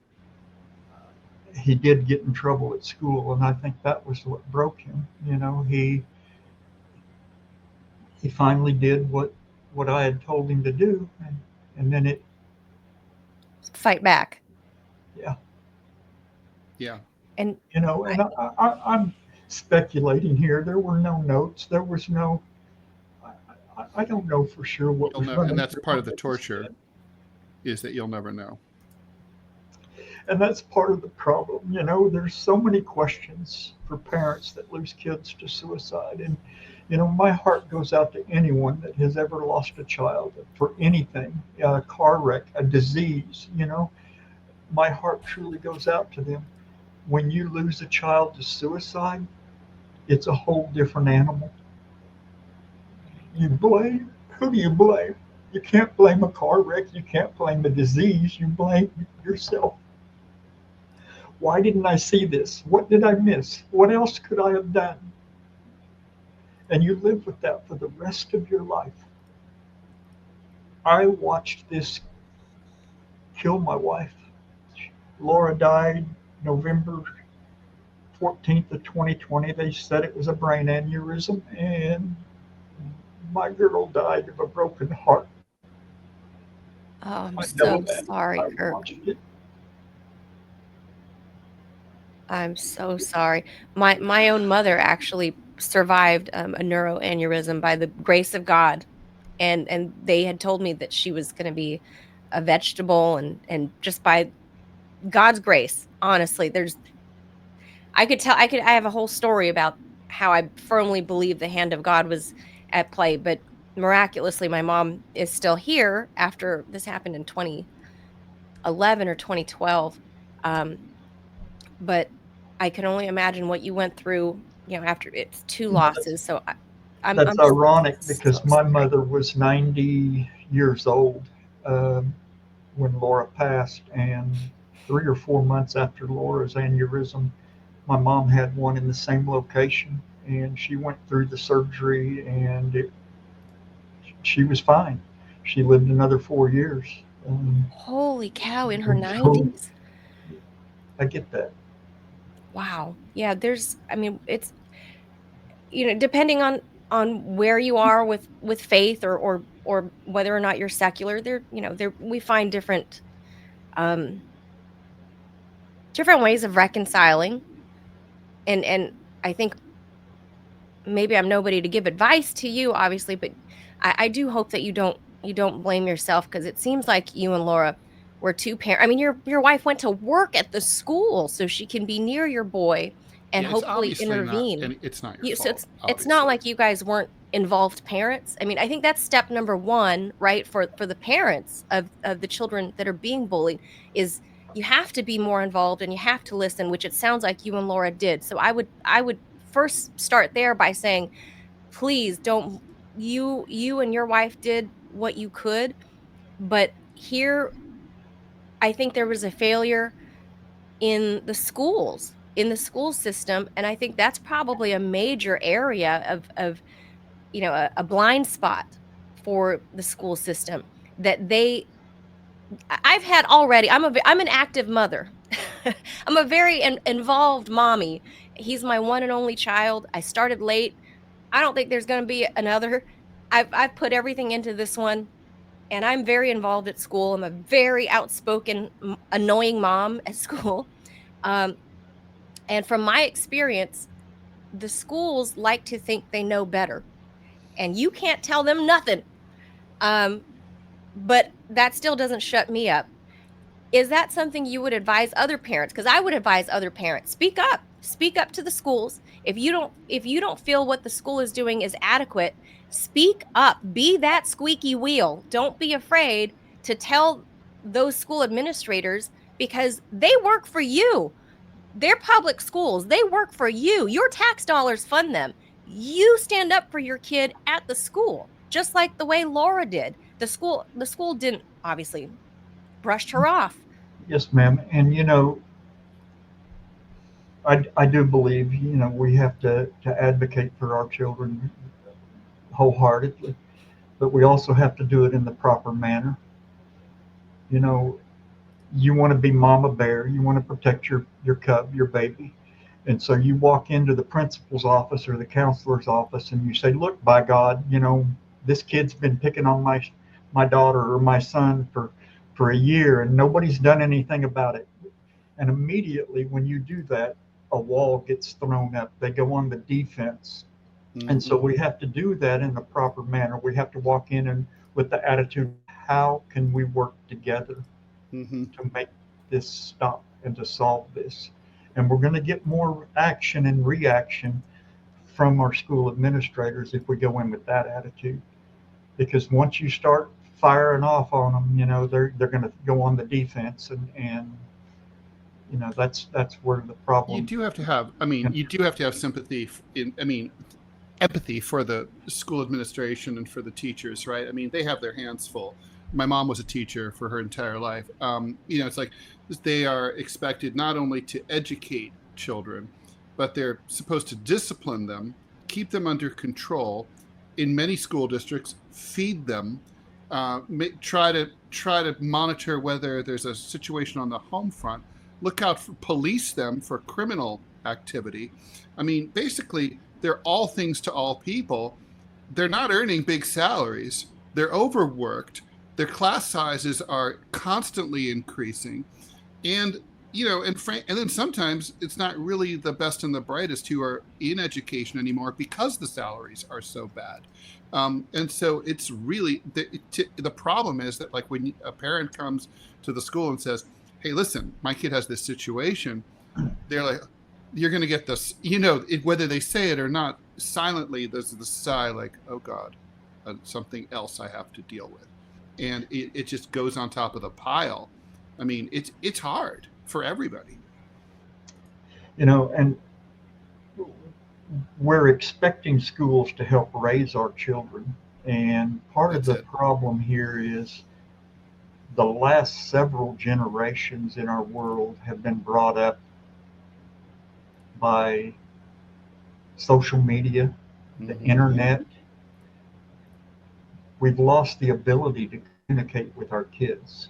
He did get in trouble at school, and I think that was what broke him. He finally did what I had told him to do, and then it fight back. Yeah. Yeah. And I'm speculating here. There were no notes. There was no. I don't know for sure what was running. And that's part of the torture, is that you'll never know. And that's part of the problem. There's so many questions for parents that lose kids to suicide. And, my heart goes out to anyone that has ever lost a child for anything, a car wreck, a disease, my heart truly goes out to them. When you lose a child to suicide, it's a whole different animal. You blame, who do you blame? You can't blame a car wreck. You can't blame a disease. You blame yourself. Why didn't I see this? What did I miss? What else could I have done? And you live with that for the rest of your life. I watched this kill my wife. Laura died November 14th of 2020, they said it was a brain aneurysm, and my girl died of a broken heart. Oh, I'm I so know that. sorry, I Kirk. watched it. I'm so sorry. My own mother actually survived a neuroaneurysm by the grace of God, and they had told me that she was going to be a vegetable, and just by God's grace, honestly, I have a whole story about how I firmly believe the hand of God was at play, but miraculously, my mom is still here after this happened in 2011 or 2012. Um, but I can only imagine what you went through, after it's two You know, that's, losses. So I'm that's ironic so because my sorry. mother was 90 years old when Laura passed, and 3 or 4 months after Laura's aneurysm, my mom had one in the same location, and she went through the surgery, and she was fine. She lived another 4 years. Holy cow, in her So 90s? I get that. Wow. Yeah, I mean, it's depending on where you are with faith, or whether or not you're secular, there we find um different ways of reconciling, and I think maybe I'm nobody to give advice to you, obviously, but I do hope that you don't blame yourself, because it seems like you and Laura were two parents. I mean, your wife went to work at the school so she can be near your boy and Yeah, it's hopefully obviously not, intervene. and it's not your So fault, it's not obviously. like you guys weren't involved parents. I mean, I think that's step number one, right? For the parents of the children that are being bullied, is you have to be more involved and you have to listen, which it sounds like you and Laura did. So I would first start there by saying, please don't. You and your wife did what you could, but here I think there was a failure in the school system, and I think that's probably a major area of a blind spot for the school system, that I've had already. I'm an active mother. I'm a very involved mommy. He's my one and only child. I started late. I don't think there's going to be another. I've put everything into this one, and I'm very involved at school. I'm a very outspoken, annoying mom at school. Um, and from my experience, the schools like to think they know better, and you can't tell them nothing. Um, but that still doesn't shut me up. Is that something you would advise other parents? Because I would advise other parents, speak up. Speak up to the schools. If you don't feel what the school is doing is adequate, speak up. Be that squeaky wheel. Don't be afraid to tell those school administrators, because they work for you. They're public schools. They work for you. Your tax dollars fund them. You stand up for your kid at the school, just like the way Laura did. The school didn't, obviously, brushed her off. Yes, ma'am. And I do believe we have to advocate for our children wholeheartedly, but we also have to do it in the proper manner. You know, you want to be mama bear, you want to protect your cub, your baby. And so you walk into the principal's office or the counselor's office and you say, look, by God, this kid's been picking on my daughter or my son for a year and nobody's done anything about it. And immediately when you do that, a wall gets thrown up. They go on the defense. And so Mhm. we have to do that in the proper manner. We have to walk in and with the attitude, how can we work together Mhm. to make this stop and to solve this? And we're going to get more action and reaction from our school administrators if we go in with that attitude. Because once you start firing off on them, they're going to go on the defense, and that's where the You problem. do have to have, I mean, you do have to have sympathy empathy for the school administration and for the teachers, right? I mean, they have their hands full. My mom was a teacher for her entire life. It's like they are expected not only to educate children, but they're supposed to discipline them, keep them under control. In many school districts, feed them, try to monitor whether there's a situation on the home front, look out for police them for criminal activity. I mean, basically, they're all things to all people. They're not earning big salaries. They're overworked. Their class sizes are constantly increasing. And, and then sometimes it's not really the best and the brightest who are in education anymore because the salaries are so bad. And so it's really, the problem is that, like, when a parent comes to the school and says, hey, listen, my kid has this situation, they're like, you're going to get this, whether they say it or not, silently, there's the sigh like, oh God, something else I have to deal with. And it just goes on top of the pile. I mean, it's hard for everybody. And we're expecting schools to help raise our children. And part of the problem here is the last several generations in our world have been brought up by social media, the internet. We've lost the ability to communicate with our kids.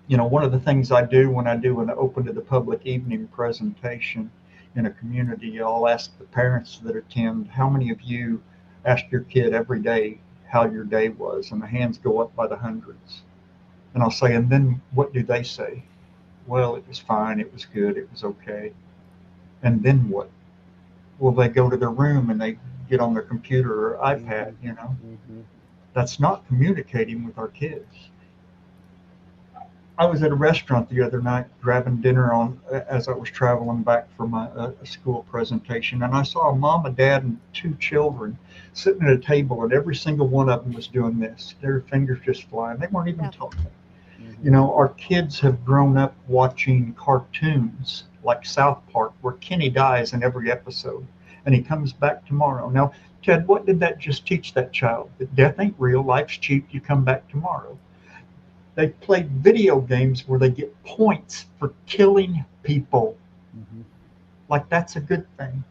One of the things I do when I do an open to the public evening presentation in a community, I'll ask the parents that attend, how many of you ask your kid every day how your day was? And the hands go up by the hundreds. And I'll say, and then what do they say? Well, it was fine, it was good, it was okay. And then what? Well, they go to their room and they get on their computer or iPad, That's not communicating with our kids. I was at a restaurant the other night grabbing dinner as I was traveling back from a school presentation, and I saw a mom, a dad, and two children sitting at a table, and every single one of them was doing this. Their fingers just flying. They weren't even talking. Our kids have grown up watching cartoons like South Park, where Kenny dies in every episode, and he comes back tomorrow. Now, Ted, what did that just teach that child? That death ain't real, life's cheap, you come back tomorrow. They play video games where they get points for killing people. Like that's a good thing.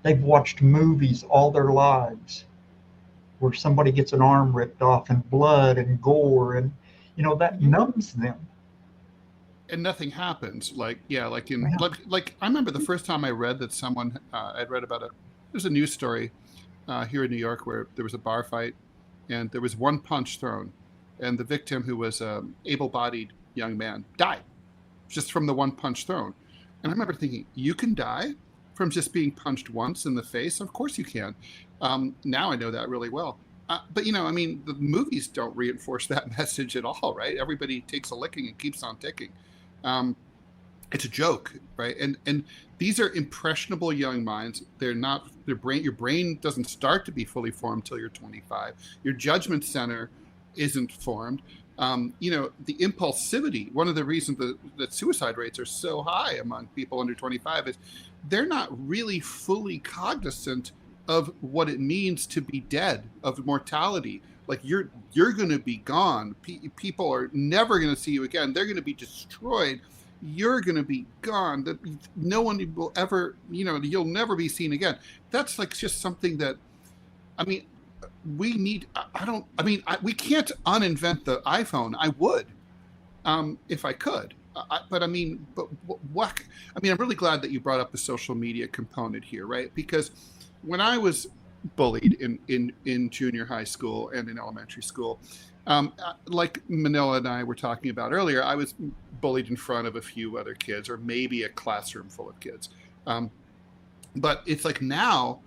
They've watched movies all their lives where somebody gets an arm ripped off and blood and gore, and that numbs them. And nothing happens. Like I remember the first time I read that someone I'd read about there's a news story here in New York where there was a bar fight and there was one punch thrown. And the victim, who was an able-bodied young man, died just from the one punch thrown. And I remember thinking, you can die from just being punched once in the face? Of course you can. Now I know that really well. But, the movies don't reinforce that message at all, right? Everybody takes a licking and keeps on ticking. It's a joke, right? And these are impressionable young minds. They're not, your brain doesn't start to be fully formed till you're 25. Your judgment center isn't formed. The impulsivity, one of the reasons that suicide rates are so high among people under 25 is they're not really fully cognizant of what it means to be dead, of mortality. Like you're going to be gone. People are never going to see you again. They're going to be destroyed. You're going to be gone. That no one will ever, you'll never be seen again. That's like just something that, we need. We can't uninvent the iPhone. I would, if I could. But what? I'm really glad that you brought up the social media component here, right? Because when I was bullied in junior high school and in elementary school, like Manila and I were talking about earlier, I was bullied in front of a few other kids, or maybe a classroom full of kids. But it's like now.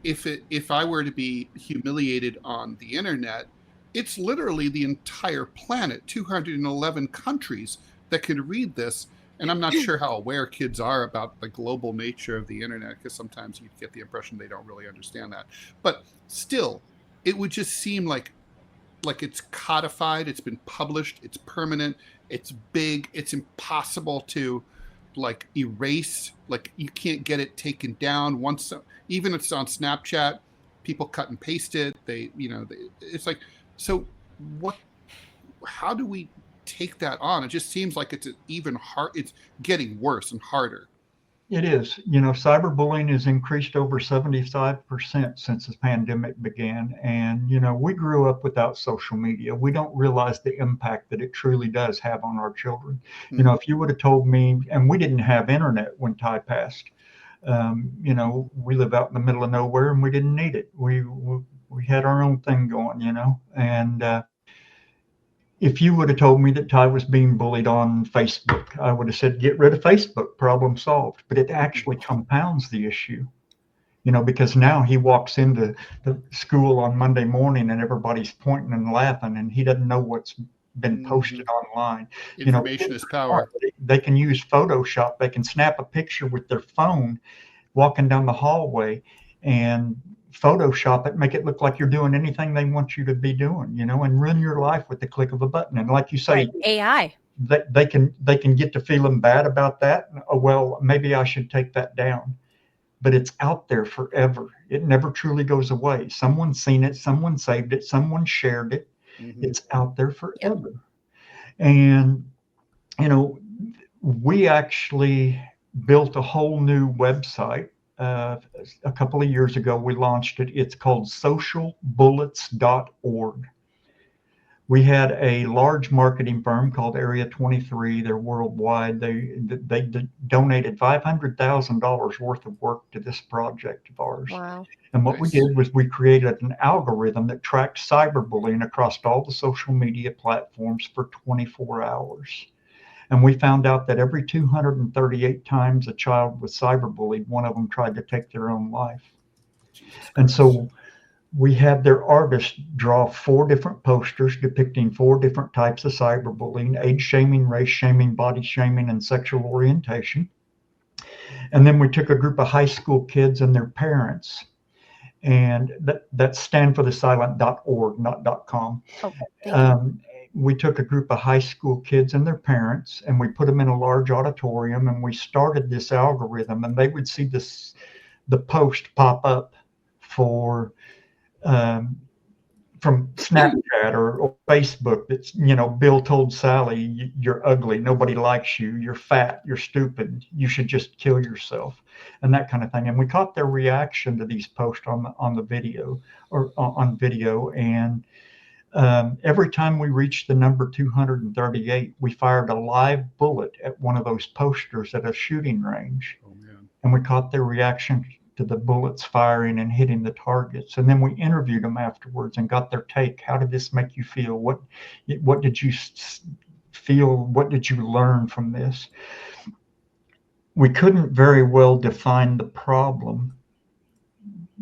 If I were to be humiliated on the internet, it's literally the entire planet, 211 countries that can read this. And I'm not sure how aware kids are about the global nature of the internet, because sometimes you get the impression they don't really understand that. But still, it would just seem like it's codified, it's been published, it's permanent, it's big, it's impossible to erase. Like you can't get it taken down once. Even if it's on Snapchat, people cut and paste it. It's like, so what? How do we take that on? It just seems like it's even hard. It's getting worse and harder. It is. Cyberbullying has increased over 75% since the pandemic began. And, we grew up without social media. We don't realize the impact that it truly does have on our children. If you would have told me, and we didn't have internet when Ty passed, we live out in the middle of nowhere and we didn't need it. We had our own thing going, and if you would have told me that Ty was being bullied on Facebook, I would have said, get rid of Facebook, problem solved. But it actually compounds the issue, because now he walks into the school on Monday morning and everybody's pointing and laughing and he doesn't know what's been posted online. Information is power. They can use Photoshop. They can snap a picture with their phone walking down the hallway and Photoshop it, make it look like you're doing anything they want you to be doing, and ruin your life with the click of a button. And like you say, right. AI, they can get to feeling bad about that. Oh, well, maybe I should take that down. But it's out there forever. It never truly goes away. Someone's seen it, someone saved it, someone shared it. It's out there forever. And, we actually built a whole new website. A couple of years ago, we launched it. It's called socialbullets.org. We had a large marketing firm called Area 23. They're worldwide. They donated $500,000 worth of work to this project of ours. Wow. And what we did was we created an algorithm that tracked cyberbullying across all the social media platforms for 24 hours. And we found out that every 238 times a child was cyberbullied, one of them tried to take their own life. And so we had their artists draw 4 different posters depicting 4 different types of cyberbullying: age shaming, race shaming, body shaming, and sexual orientation. And then we took a group of high school kids and their parents, and that's stand for the silent.org, not .com. Okay, thank you. We took a group of high school kids and their parents, and we put them in a large auditorium, and we started this algorithm, and they would see the post pop up for from Snapchat or Facebook that's, Bill told Sally, you're ugly, nobody likes you, you're fat, you're stupid, you should just kill yourself, and that kind of thing. And we caught their reaction to these posts on the video or on video. And every time we reached the number 238, we fired a live bullet at one of those posters at a shooting range. Oh, man. And we caught their reaction to the bullets firing and hitting the targets. And then we interviewed them afterwards and got their take. How did this make you feel? What did you feel? What did you learn from this? We couldn't very well define the problem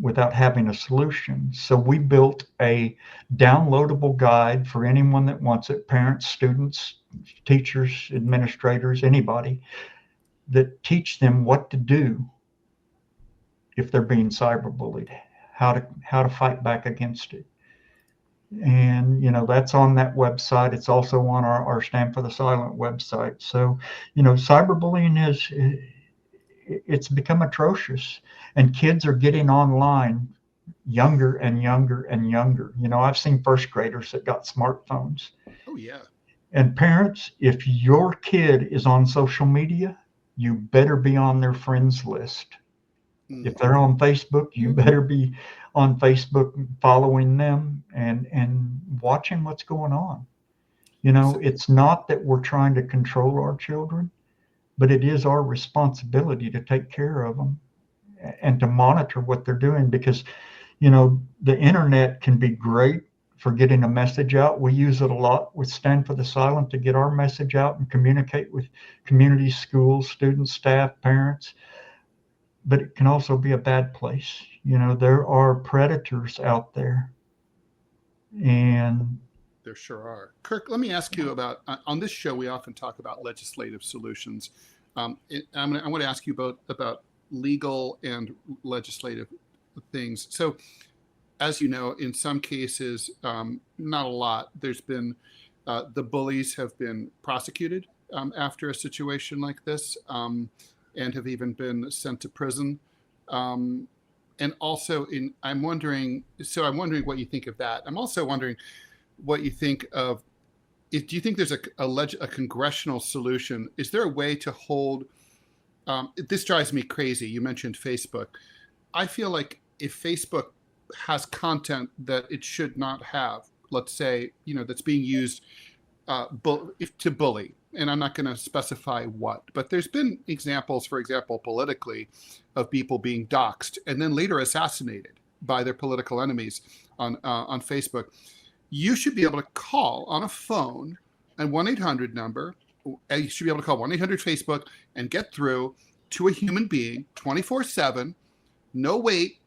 without having a solution. So we built a downloadable guide for anyone that wants it, parents, students, teachers, administrators, anybody, that teach them what to do if they're being cyberbullied, how to fight back against it. And, that's on that website. It's also on our Stand for the Silent website. So, cyberbullying it's become atrocious, and kids are getting online younger and younger and younger. I've seen first graders that got smartphones. Oh, yeah. And parents, if your kid is on social media, you better be on their friends list. If they're on Facebook, you better be on Facebook following them and watching what's going on. It's not that we're trying to control our children, but it is our responsibility to take care of them and to monitor what they're doing, because, the internet can be great for getting a message out. We use it a lot with Stand for the Silent to get our message out and communicate with communities, schools, students, staff, parents. But it can also be a bad place. There are predators out there. And there sure are. Kirk, let me ask you about, on this show, we often talk about legislative solutions. I'm going to ask you about legal and legislative things. So, as you know, in some cases, not a lot, there's been, the bullies have been prosecuted after a situation like this. And have even been sent to prison. And also, I'm wondering what you think of that. I'm also wondering what you think of, do you think there's a congressional solution? Is there a way to hold this drives me crazy. You mentioned Facebook. I feel like if Facebook has content that it should not have, let's say, that's being used to bully, and I'm not going to specify what, but there's been examples, for example, politically, of people being doxxed and then later assassinated by their political enemies on Facebook. You should be able to call on a phone a 1-800 number. You should be able to call 1-800-Facebook and get through to a human being 24/7, no wait,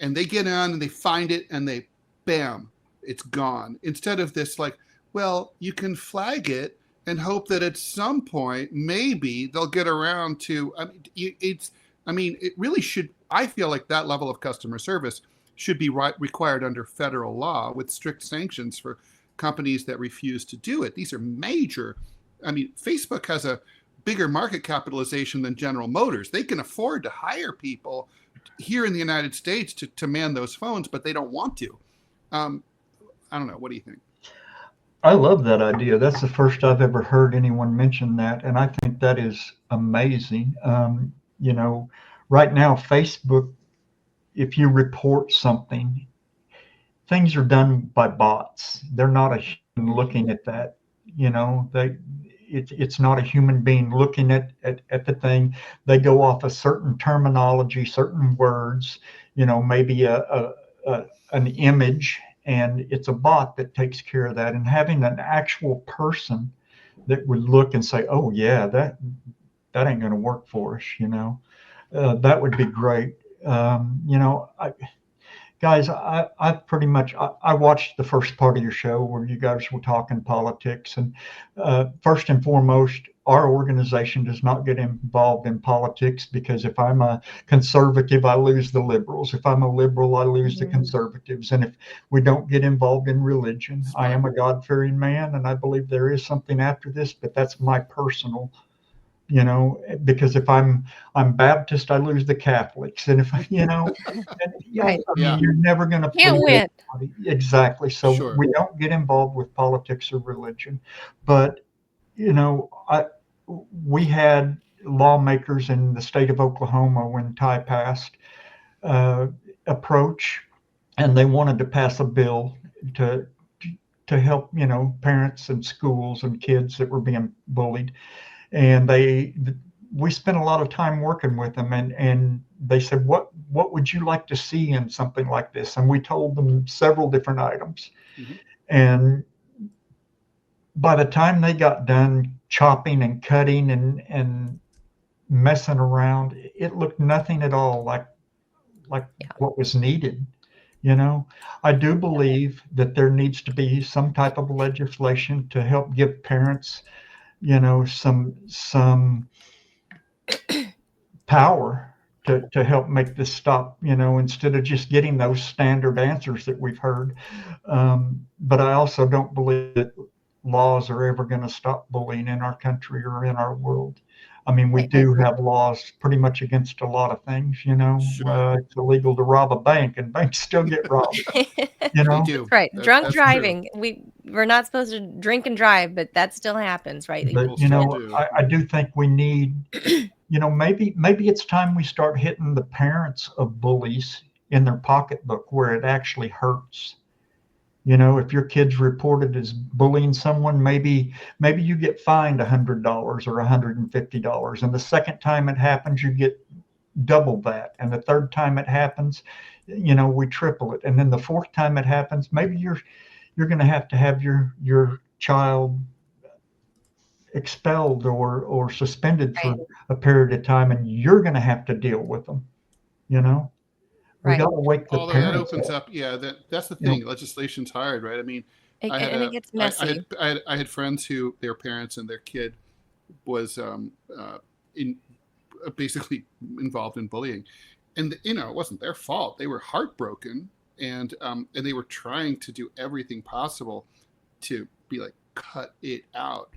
and they get on and they find it and they, bam, it's gone. Instead of this, like, well, you can flag it and hope that at some point maybe they'll get around to. It really should. I feel like that level of customer service should be required under federal law with strict sanctions for companies that refuse to do it. These are major. Facebook has a bigger market capitalization than General Motors. They can afford to hire people here in the United States to man those phones, but they don't want to. I don't know. What do you think? I love that idea. That's the first I've ever heard anyone mention that, and I think that is amazing. Right now, Facebook, if you report something, things are done by bots. They're not a human looking at that. It's not a human being looking at the thing. They go off a certain terminology, certain words, maybe an image, and it's a bot that takes care of that. And having an actual person that would look and say, oh yeah, that ain't going to work for us, that would be great. Guys, I pretty much, I watched the first part of your show where you guys were talking politics. And first and foremost, our organization does not get involved in politics, because if I'm a conservative, I lose the liberals. If I'm a liberal, I lose the conservatives. And if we don't get involved in religion, I am a God-fearing man, and I believe there is something after this, but that's my personal, because if I'm Baptist, I lose the Catholics. And if Right. you're never going to Can't win. Exactly. So Sure. we don't get involved with politics or religion. But, we had lawmakers in the state of Oklahoma when Ty passed approach, and they wanted to pass a bill to help, parents and schools and kids that were being bullied. And we spent a lot of time working with them, and they said, what would you like to see in something like this? And we told them several different items. Mm-hmm. And by the time they got done chopping and cutting and messing around, it looked nothing at all like what was needed. I do believe that there needs to be some type of legislation to help give parents some power to help make this stop, instead of just getting those standard answers that we've heard. But I also don't believe that laws are ever going to stop bullying in our country or in our world. We do have laws pretty much against a lot of things, Sure. It's illegal to rob a bank, and banks still get robbed. We do. Right. Drunk that's driving. True. We're not supposed to drink and drive, but that still happens, right? But, I do think we need, maybe it's time we start hitting the parents of bullies in their pocketbook where it actually hurts. If your kid's reported as bullying someone, maybe you get fined $100 or $150. And the second time it happens, you get double that. And the third time it happens, we triple it. And then the fourth time it happens, maybe you're going to have your child expelled or suspended for a period of time, and you're going to have to deal with them. We got to wake the parents that opens up. Yeah, that's the thing. Legislation's hard, right? And it gets messy. I had friends who their parents and their kid was basically involved in bullying, and it wasn't their fault. They were heartbroken, and they were trying to do everything possible to be like, cut it out.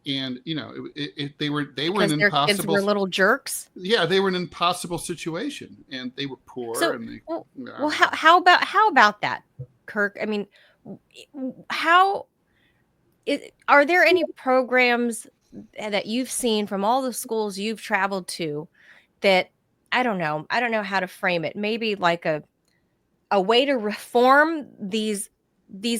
And they were because in their impossible. Kids were little jerks. Yeah, they were in an impossible situation, and they were poor. So, and how about that, Kirk? Are there any programs that you've seen from all the schools you've traveled to that I don't know how to frame it. Maybe like a way to reform these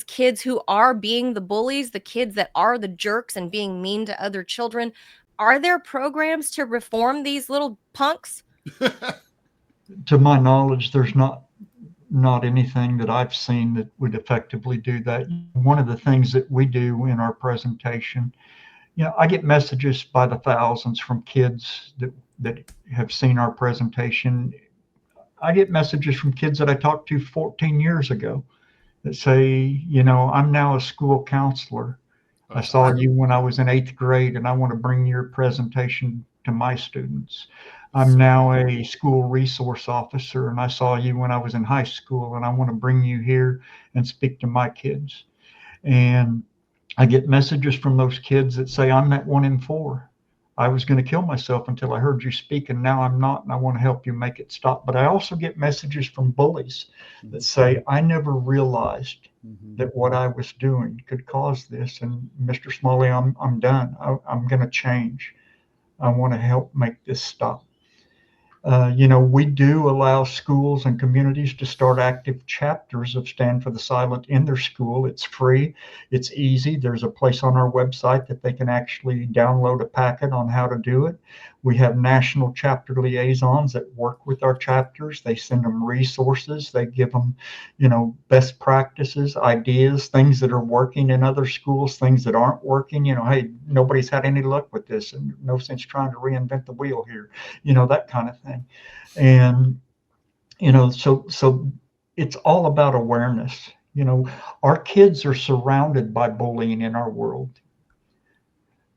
kids who are being the bullies, the kids that are the jerks and being mean to other children. Are there programs to reform these little punks? To my knowledge, there's not anything that I've seen that would effectively do that. One of the things that we do in our presentation, I get messages by the thousands from kids that have seen our presentation. I get messages from kids that I talked to 14 years ago that say, I'm now a school counselor. I saw you when I was in 8th grade, and I want to bring your presentation to my students. I'm now a school resource officer, and I saw you when I was in high school, and I want to bring you here and speak to my kids. And I get messages from those kids that say, I'm that 1 in 4. I was going to kill myself until I heard you speak, and now I'm not, and I want to help you make it stop. But I also get messages from bullies that say, I never realized that what I was doing could cause this. And Mr. Smalley, I'm done. I'm going to change. I want to help make this stop. We do allow schools and communities to start active chapters of Stand for the Silent in their school. It's free. It's easy. There's a place on our website that they can actually download a packet on how to do it. We have national chapter liaisons that work with our chapters. They send them resources. They give them, best practices, ideas, things that are working in other schools, things that aren't working. Hey, nobody's had any luck with this, and no sense trying to reinvent the wheel here. That kind of thing. And, so it's all about awareness. Our kids are surrounded by bullying in our world.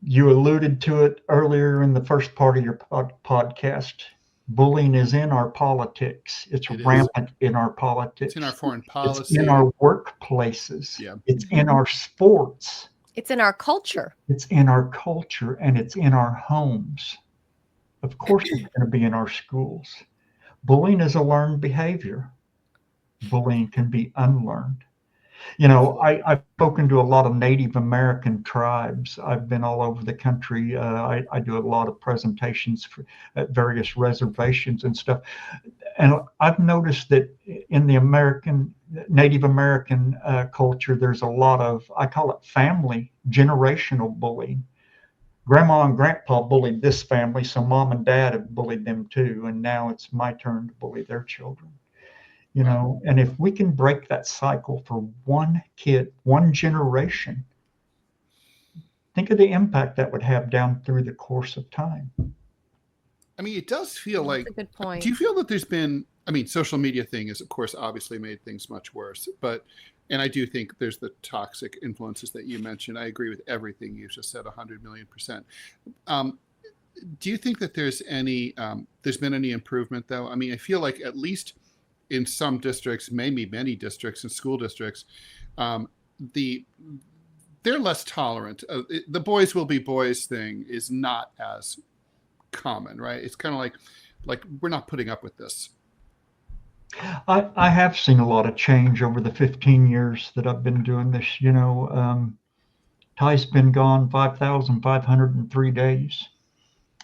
You alluded to it earlier in the first part of your podcast. Bullying is in our politics. It's rampant in our politics. It's in our foreign policy. It's in our workplaces. Yeah. It's in our sports. It's in our culture. It's in our culture, and it's in our homes. Of course, it's going to be in our schools. Bullying is a learned behavior. Bullying can be unlearned. I've spoken to a lot of Native American tribes. I've been all over the country. I do a lot of presentations at various reservations and stuff. And I've noticed that in the Native American culture, there's a lot of, I call it family generational bullying. Grandma and grandpa bullied this family, so mom and dad have bullied them too. And now it's my turn to bully their children. And if we can break that cycle for one kid, one generation, think of the impact that would have down through the course of time. I mean, it does feel That's a good point. Do you feel that there's been, social media thing is, of course, obviously made things much worse, and I do think there's the toxic influences that you mentioned. I agree with everything you just said, 100 million %. Do you think that there's been any improvement though? I mean, I feel like at least in some districts, maybe many districts and school districts, they're less tolerant. The boys will be boys thing is not as common, right? It's kind of like we're not putting up with this. I have seen a lot of change over the 15 years that I've been doing this. Ty's been gone 5,503 days.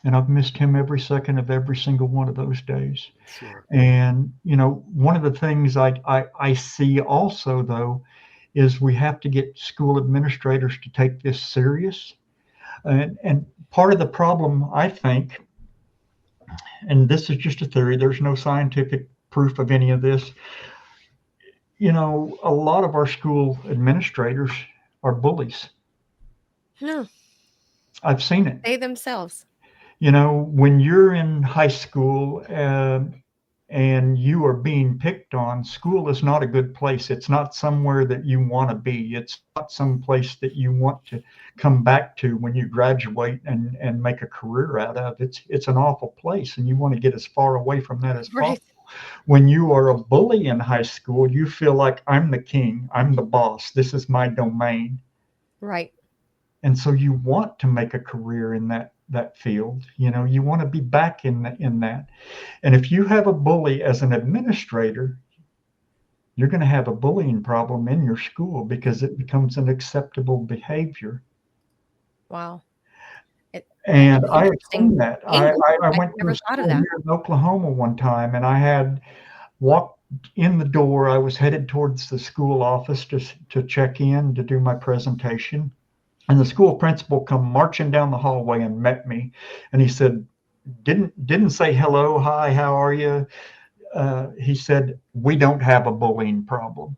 And I've missed him every second of every single one of those days. Sure. And, one of the things I see also, though, is we have to get school administrators to take this serious. And part of the problem, I think, and this is just a theory, there's no scientific proof of any of this. A lot of our school administrators are bullies. No. I've seen it. They themselves. When you're in high school and you are being picked on, school is not a good place. It's not somewhere that you want to be. It's not some place that you want to come back to when you graduate and make a career out of. It's an awful place, and you want to get as far away from that as possible. When you are a bully in high school, you feel like I'm the king, I'm the boss, this is my domain. Right. And so you want to make a career in that field. You want to be back in that. And if you have a bully as an administrator, you're going to have a bullying problem in your school because it becomes an acceptable behavior. Wow. And That's I interesting explained that. angle. I I went to never a thought of school that. here in Oklahoma one time, and I had walked in the door. I was headed towards the school office to check in to do my presentation. And the school principal come marching down the hallway and met me. And he said, didn't say hello, hi, how are you? He said, we don't have a bullying problem.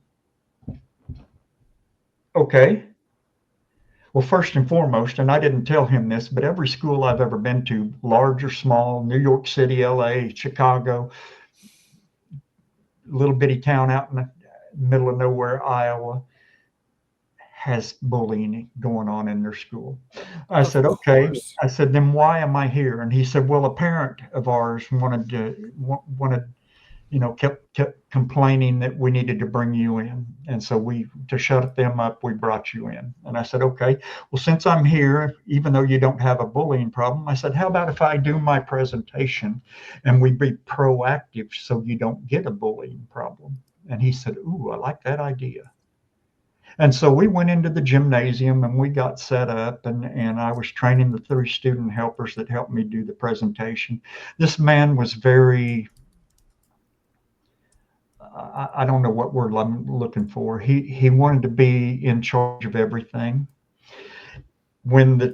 Okay. Well, first and foremost, and I didn't tell him this, but every school I've ever been to, large or small, New York City, LA, Chicago, little bitty town out in the middle of nowhere, Iowa, has bullying going on in their school. I Of said, okay. course. I said, then why am I here? And he said, well, a parent of ours wanted, kept complaining that we needed to bring you in. And so to shut them up, we brought you in. And I said, okay, well, since I'm here, even though you don't have a bullying problem, I said, how about if I do my presentation and we be proactive so you don't get a bullying problem? And he said, ooh, I like that idea. And so we went into the gymnasium and we got set up, and I was training the 3 student helpers that helped me do the presentation. This man was very, I don't know what word I'm looking for. He wanted to be in charge of everything. When the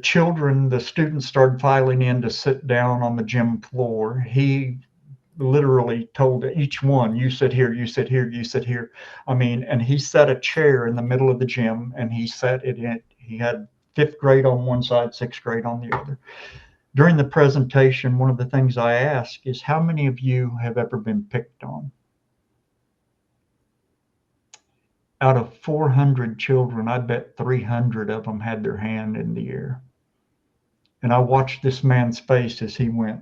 students started filing in to sit down on the gym floor, he literally told each one, you sit here, you sit here, you sit here. I mean, and he set a chair in the middle of the gym and he set it in. He had 5th grade on one side, 6th grade on the other. During the presentation, one of the things I asked is, how many of you have ever been picked on? Out of 400 children, I bet 300 of them had their hand in the air. And I watched this man's face as he went,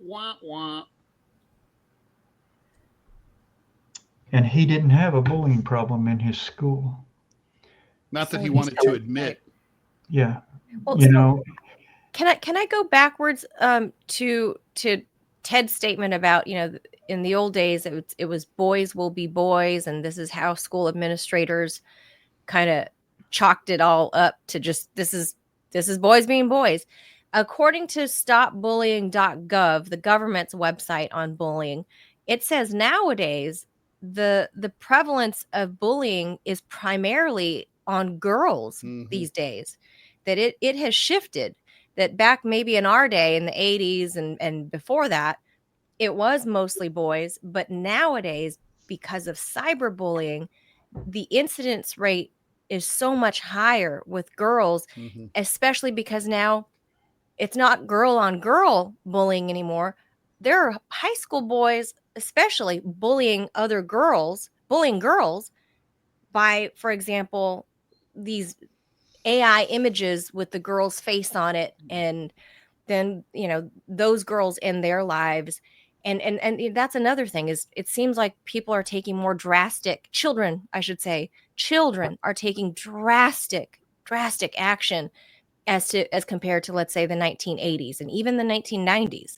Wah, wah. and he didn't have a bullying problem in his school. Not that So he he's wanted to still- admit. Yeah. Well, You so know, can I go backwards to Ted's statement about, in the old days it was boys will be boys, and this is how school administrators kind of chalked it all up to just this is boys being boys. According to stopbullying.gov, the government's website on bullying, it says nowadays the prevalence of bullying is primarily on girls these days. That it has shifted. That back maybe in our day in the 80s and before that, it was mostly boys, but nowadays, because of cyberbullying, the incidence rate is so much higher with girls, especially because now it's not girl on girl bullying anymore. There are high school boys, especially bullying girls by, for example, these AI images with the girl's face on it, and then those girls in their lives. And that's another thing, is it seems like people are taking more drastic children are taking drastic action as compared to, let's say, the 1980s and even the 1990s.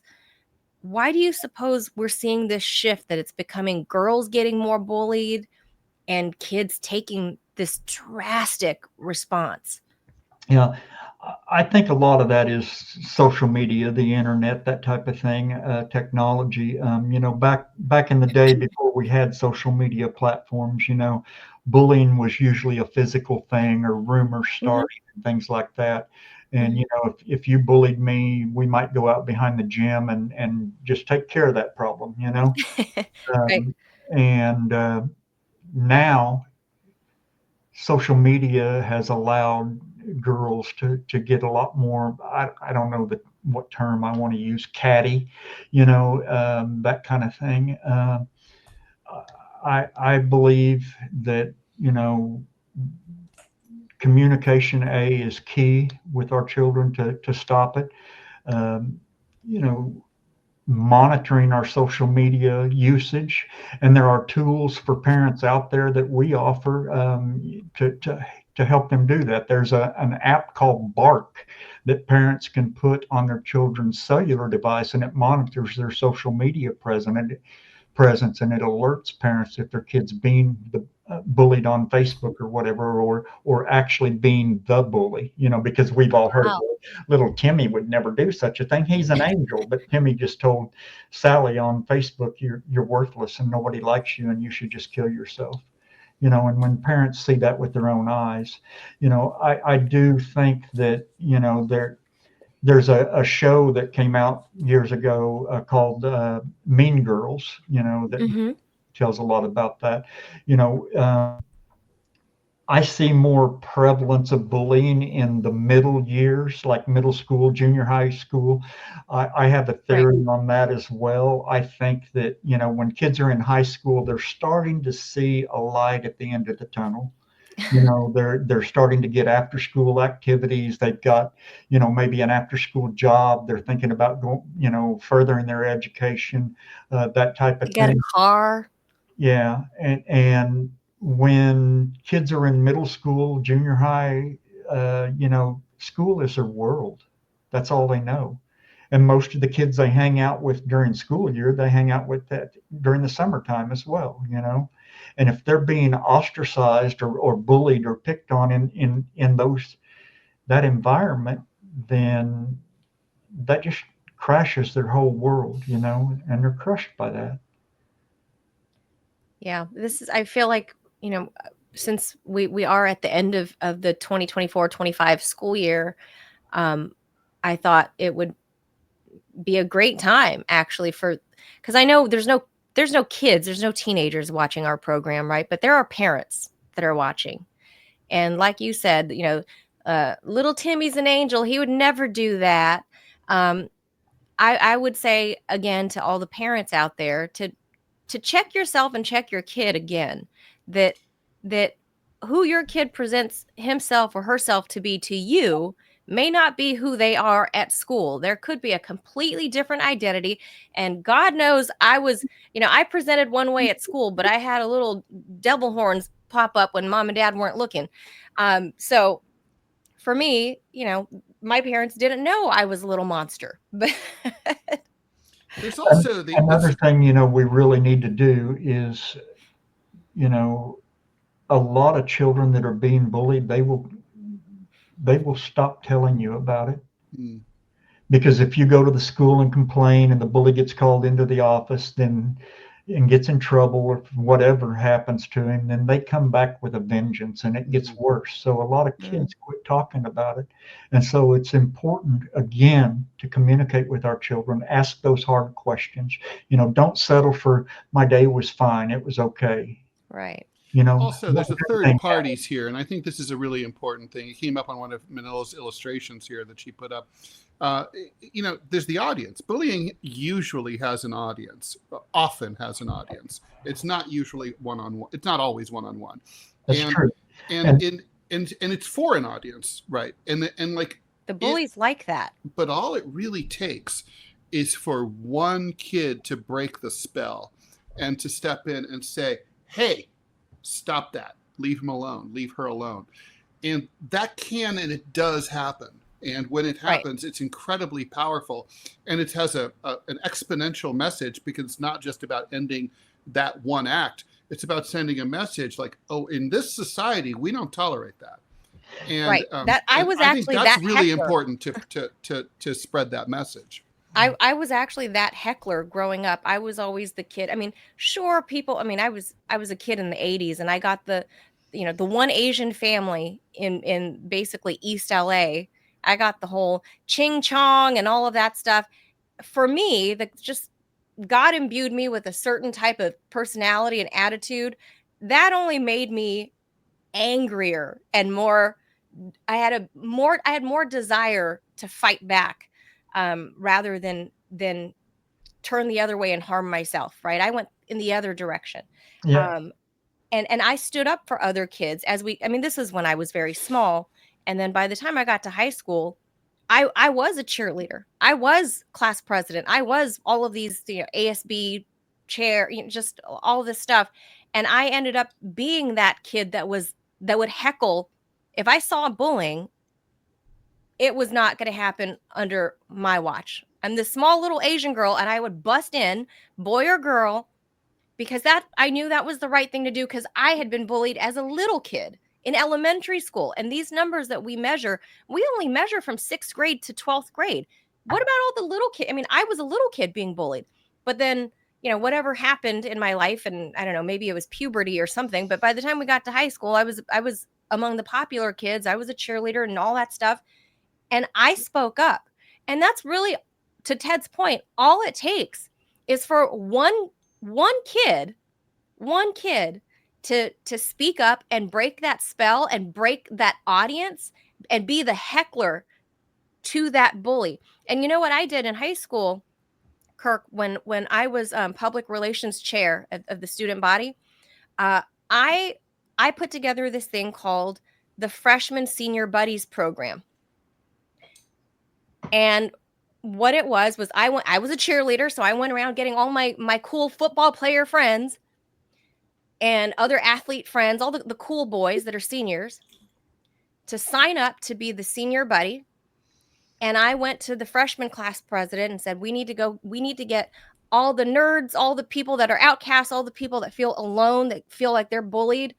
Why do you suppose we're seeing this shift, that it's becoming girls getting more bullied and kids taking this drastic response? yeah, I think a lot of that is social media, the internet, that type of thing, technology. Back in the day before we had social media platforms, bullying was usually a physical thing or rumors starting and things like that. And if you bullied me, we might go out behind the gym and just take care of that problem. Right. And now social media has allowed girls to get a lot more, I don't know what term I want to use, catty, that kind of thing. I believe that, communication is key with our children to stop it. Monitoring our social media usage, and there are tools for parents out there that we offer to help them do that. There's an app called Bark that parents can put on their children's cellular device, and it monitors their social media presence, and it alerts parents if their kids being bullied on Facebook or whatever, or actually being the bully, because we've all heard, Wow. little Timmy would never do such a thing. He's an angel, but Timmy just told Sally on Facebook, you're worthless and nobody likes you and you should just kill yourself. And when parents see that with their own eyes, I do think that, there's a show that came out years ago called Mean Girls, that Mm-hmm. tells a lot about that. I see more prevalence of bullying in the middle years, like middle school, junior high school. I have a theory on that as well. I think that, when kids are in high school, they're starting to see a light at the end of the tunnel. They're starting to get after school activities. They've got, maybe an after school job. They're thinking about going, furthering their education, that type of You got a thing. car. Yeah. And when kids are in middle school, junior high, school is their world. That's all they know. And most of the kids they hang out with during school year, they hang out with that during the summertime as well, And if they're being ostracized or bullied or picked on in that environment, then that just crashes their whole world, and they're crushed by that. Yeah, I feel like, since we are at the end of the 2024-25 school year, I thought it would be a great time actually because I know there's no kids, there's no teenagers watching our program, right? But there are parents that are watching. And like you said, little Timmy's an angel. He would never do that. I would say again to all the parents out there to check yourself and check your kid again, that who your kid presents himself or herself to be to you may not be who they are at school. There could be a completely different identity. And God knows I presented one way at school, but I had a little devil horns pop up when mom and dad weren't looking. So for me, my parents didn't know I was a little monster, but There's also another thing, we really need to do is, a lot of children that are being bullied, they will stop telling you about it. Because if you go to the school and complain and the bully gets called into the office and gets in trouble or whatever happens to him, then they come back with a vengeance and it gets worse. So a lot of kids quit talking about it. And so it's important, again, to communicate with our children, ask those hard questions. Don't settle for my day was fine, it was okay. Right. Also, there's a third parties here, and I think this is a really important thing. It came up on one of Manila's illustrations here that she put up. There's the audience. Bullying usually has an audience, often has an audience. It's not usually one-on-one. It's not always one-on-one. That's true. And it's for an audience, right? And like the bullies like that. But all it really takes is for one kid to break the spell and to step in and say, "Hey, stop that. Leave him alone. Leave her alone." And that can and it does happen. And when it happens, It's incredibly powerful. And it has an exponential message because it's not just about ending that one act. It's about sending a message like, oh, in this society, we don't tolerate that. And I think that's really important to spread that message. I was actually that heckler growing up. I was always the kid. I mean, sure, people. I mean, I was a kid in the 80s, and I got the one Asian family in basically East LA. I got the whole ching chong and all of that stuff. For me, God imbued me with a certain type of personality and attitude that only made me angrier and more. I had more desire to fight back. Rather than turn the other way and harm myself, right? I went in the other direction. Yeah. And I stood up for other kids this is when I was very small. And then by the time I got to high school, I was a cheerleader. I was class president. I was all of these, ASB chair, just all this stuff. And I ended up being that kid that would heckle. If I saw bullying, it was not going to happen under my watch. I'm this small little Asian girl, and I would bust in, boy or girl, because that I knew that was the right thing to do, because I had been bullied as a little kid in elementary school. And these numbers that we only measure from 6th grade to 12th grade. What about all the little kids? I mean, I was a little kid being bullied, but then, whatever happened in my life, and I don't know, maybe it was puberty or something, but by the time we got to high school, I was among the popular kids. I was a cheerleader and all that stuff. And I spoke up. And that's really, to Ted's point, all it takes is for one kid to speak up and break that spell and break that audience and be the heckler to that bully. And you know what I did in high school, Kirk, when I was public relations chair of the student body, I put together this thing called the Freshman Senior Buddies Program. And what it was I was a cheerleader, so I went around getting all my cool football player friends and other athlete friends, all the cool boys that are seniors, to sign up to be the senior buddy. And I went to the freshman class president and said, we need to get all the nerds, all the people that are outcasts, all the people that feel alone, that feel like they're bullied,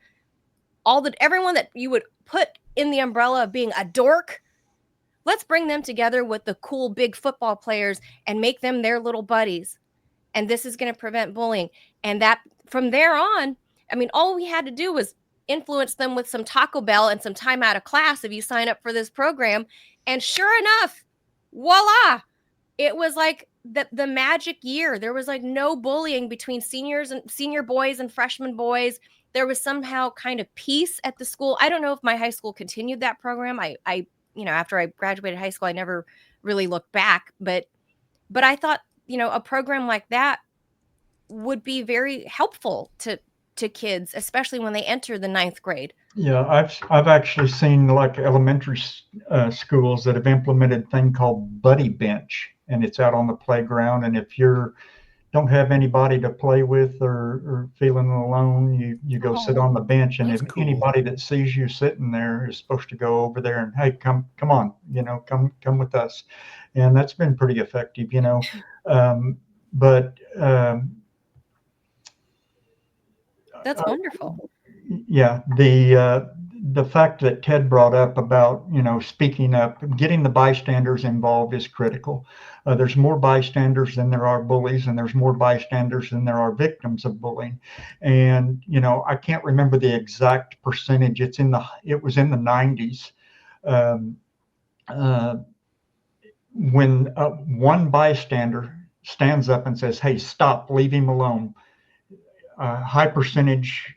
everyone that you would put in the umbrella of being a dork. Let's bring them together with the cool big football players and make them their little buddies. And this is going to prevent bullying. And that from there on, I mean, all we had to do was influence them with some Taco Bell and some time out of class if you sign up for this program. And sure enough, voila, it was like the magic year. There was like no bullying between senior boys and freshman boys. There was somehow kind of peace at the school. I don't know if my high school continued that program. I after I graduated high school, I never really looked back, but I thought, a program like that would be very helpful to kids, especially when they enter the 9th grade. Yeah, I've actually seen like elementary schools that have implemented a thing called Buddy Bench, and it's out on the playground. And if you don't have anybody to play with or feeling alone, you go sit on the bench, and if anybody that sees you sitting there is supposed to go over there and, hey, come on, come with us. And that's been pretty effective, That's wonderful. Yeah, the fact that Ted brought up about, speaking up, getting the bystanders involved is critical. There's more bystanders than there are bullies, and there's more bystanders than there are victims of bullying. And, I can't remember the exact percentage. It was in the 90s. When one bystander stands up and says, hey, stop, leave him alone, high percentage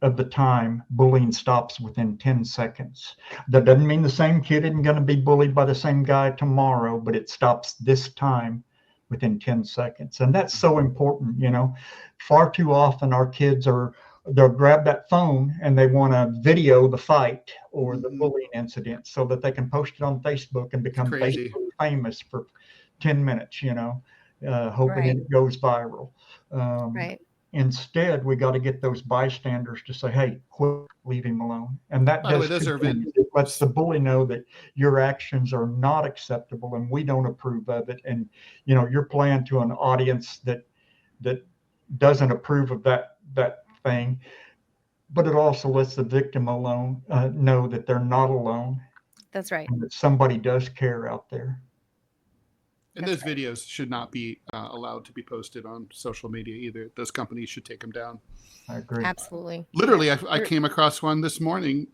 of the time, bullying stops within 10 seconds. That doesn't mean the same kid isn't going to be bullied by the same guy tomorrow, but it stops this time within 10 seconds. And that's so important, Far too often our kids they'll grab that phone and they want to video the fight or the bullying incident so that they can post it on Facebook and become Facebook famous for 10 minutes, hoping it goes viral. Right. Instead, we got to get those bystanders to say, hey, quit, leave him alone. And that it lets the bully know that your actions are not acceptable and we don't approve of it. And, you're playing to an audience that doesn't approve of that thing. But it also lets the victim alone know that they're not alone. That's right. And that somebody does care out there. And those videos should not be allowed to be posted on social media either. Those companies should take them down. I agree. Absolutely. Literally, I came across one this morning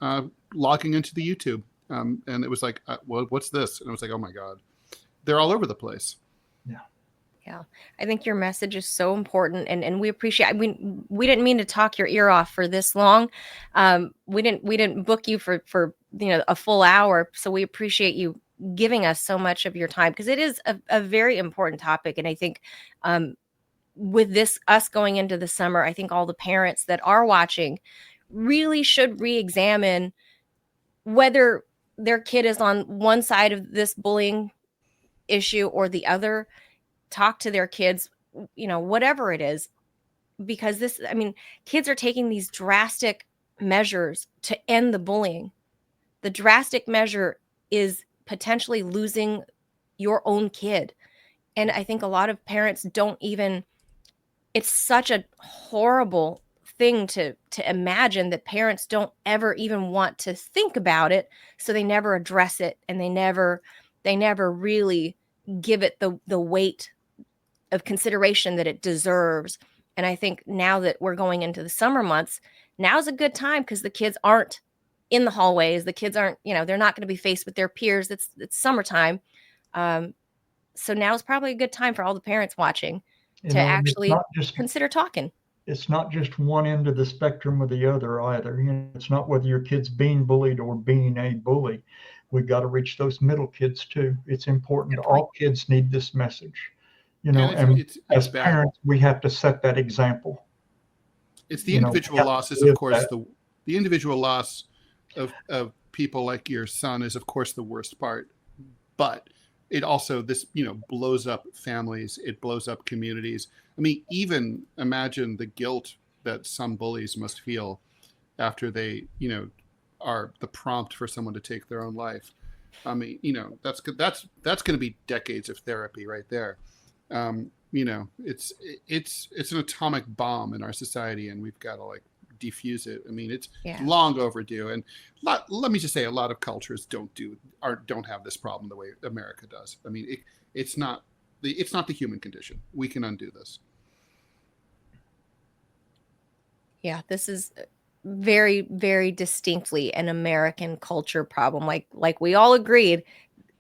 logging into the YouTube. And it was like, what's this? And I was like, oh, my God. They're all over the place. Yeah. Yeah. I think your message is so important. And we appreciate we didn't mean to talk your ear off for this long. We didn't book you for a full hour. So we appreciate you giving us so much of your time, because it is a very important topic. And I think with us going into the summer, I think all the parents that are watching really should re-examine whether their kid is on one side of this bullying issue or the other. Talk to their kids, whatever it is, because kids are taking these drastic measures to end the bullying. The drastic measure is potentially losing your own kid. And I think a lot of parents don't even it's such a horrible thing to imagine that parents don't ever even want to think about it, so they never address it, and they never really give it the weight of consideration that it deserves. And I think now that we're going into the summer months, now's a good time because the kids aren't in the hallways. The kids aren't, they're not going to be faced with their peers. It's summertime. So now is probably a good time for all the parents watching to actually consider talking. It's not just one end of the spectrum or the other either. It's not whether your kid's being bullied or being a bully. We've got to reach those middle kids too. It's important. All kids need this message. And it's as bad. Parents, we have to set that example. It's the individual losses, of course. The individual loss of people like your son is, of course, the worst part. But it also, blows up families. It blows up communities. I mean, even imagine the guilt that some bullies must feel after they, are the prompt for someone to take their own life. I mean, that's going to be decades of therapy right there. It's an atomic bomb in our society, and we've got to defuse it. I mean, it's long overdue. And let me just say, a lot of cultures don't have this problem the way America does. I mean, it's not the human condition. We can undo this. Yeah, this is very, very distinctly an American culture problem. Like we all agreed,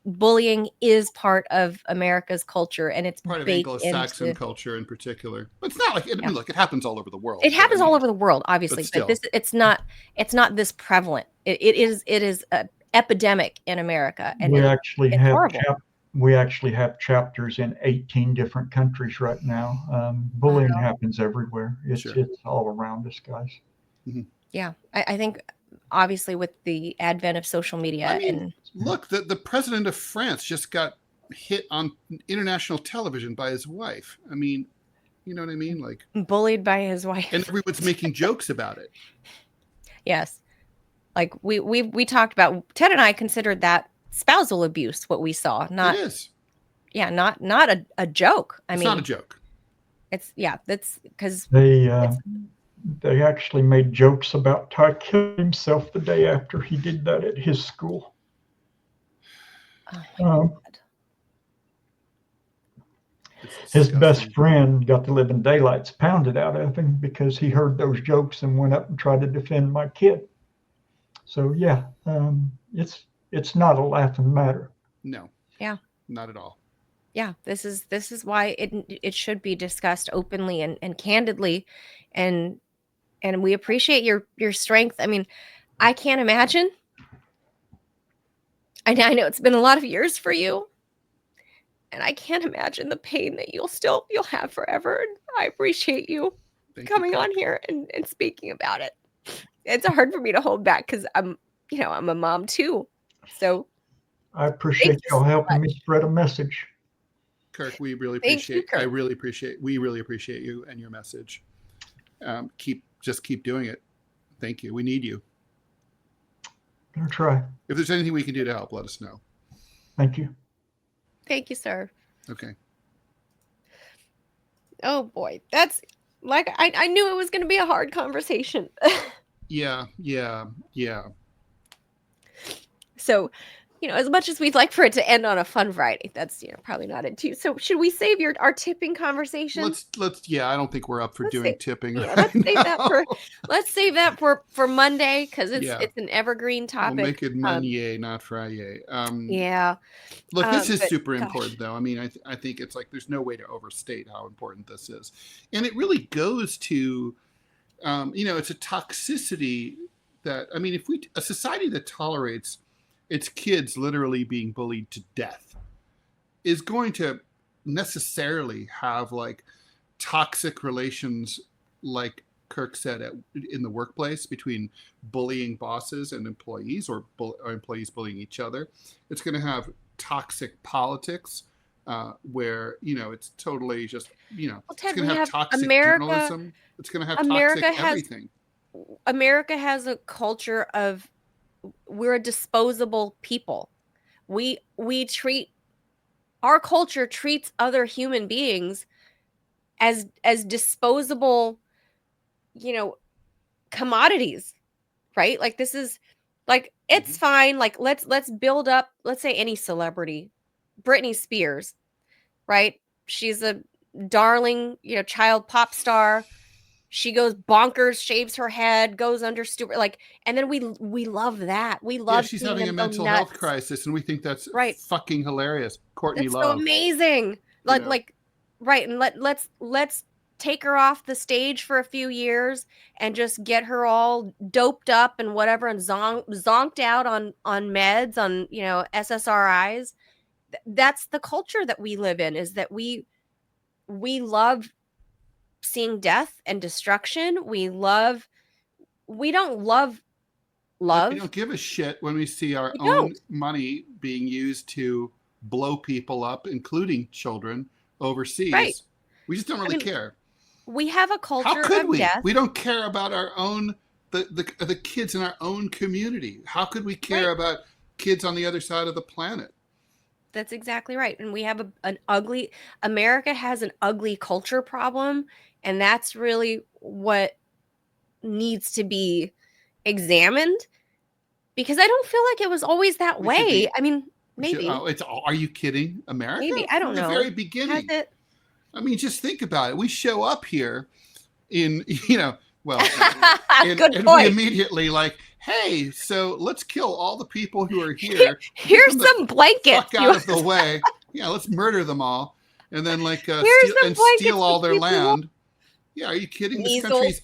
bullying is part of America's culture, and it's part of Anglo-Saxon culture in particular. But it's not look, it happens all over the world. It happens all over the world, obviously, but it's not this prevalent. It is an epidemic in America, and we actually have chapters in 18 different countries right now. Bullying happens everywhere. It's all around us, guys. Mm-hmm. Yeah, I think obviously with the advent of social media, look, the president of France just got hit on international television by his wife. I mean, you know what I mean? Bullied by his wife, and everyone's making jokes about it. Yes, we talked about, Ted and I considered that spousal abuse. What we saw, not it is, not a joke. It's not a joke. It's that's because they actually made jokes about Ty killing himself the day after he did that at his school. His best friend got the living daylights pounded out of him because he heard those jokes and went up and tried to defend my kid. So it's not a laughing matter. No. Yeah. Not at all. Yeah, this is why it should be discussed openly and candidly, and we appreciate your strength. I mean, I can't imagine. I know it's been a lot of years for you, and I can't imagine the pain that you'll have forever. And I appreciate you coming on here and speaking about it. It's hard for me to hold back because I'm a mom too. So I appreciate y'all helping me spread a message. Kirk, we really appreciate. We really appreciate you and your message. Just keep doing it. Thank you. We need you. Gonna try. If there's anything we can do to help, let us know. Thank you. Thank you, sir. Okay. Oh boy, that's I knew it was going to be a hard conversation. Yeah. So, as much as we'd like for it to end on a fun Friday, that's probably not it too. So, should we save our tipping conversation? Let's. Yeah, I don't think we're up for doing tipping. Let's save that for Monday because it's an evergreen topic. We'll make it Monday, not Friday. Yeah. Look, this is super important, though. I mean, I think it's there's no way to overstate how important this is, and it really goes to, it's a toxicity that if a society that tolerates its kids literally being bullied to death is going to necessarily have toxic relations, like Kirk said, in the workplace between bullying bosses and employees, or employees bullying each other. It's going to have toxic politics where it's totally just it's going to have toxic journalism. It's going to have toxic everything. America has a culture of, we're a disposable people. Our culture treats other human beings as disposable, you know, commodities, right? Like this is like it's fine. Like let's build up, let's say any celebrity, Britney Spears, right? She's a darling, you know, child pop star. She goes bonkers, shaves her head, goes under stupid, like, and then we love that. We Yeah, love she's seeing having a them go mental health nuts. crisis, and we think that's Right. fucking hilarious. Courtney That's so Love. amazing. Like right, and let's take her off the stage for a few years and just get her all doped up and whatever and zonked out on meds, on, you know, SSRIs. That's the culture that we live in, is that we love seeing death and destruction. We don't love Like, we don't give a shit when we see our We own don't. money being used to blow people up, including children, overseas. Right. We just don't really care. We have a How culture could of we? death. We don't care about our own the kids in our own community. How could we care about kids on the other side of the planet? That's exactly right. And we have an ugly, America has an ugly culture problem. And that's really what needs to be examined, because I don't feel like it was always that We should way. be- I mean, we should- maybe. are you kidding? America? Maybe. I don't From know. the very Has beginning. it? I mean, just think about it. We show up here in, you know, well, and Good we point. immediately like, hey, so let's kill all the people who are here. Here's Get them some blankets. fuck out of the way. Yeah, let's murder them all, and then like Here's some blankets steal all to their keep you warm. land. Yeah, are you kidding? This Measles. country's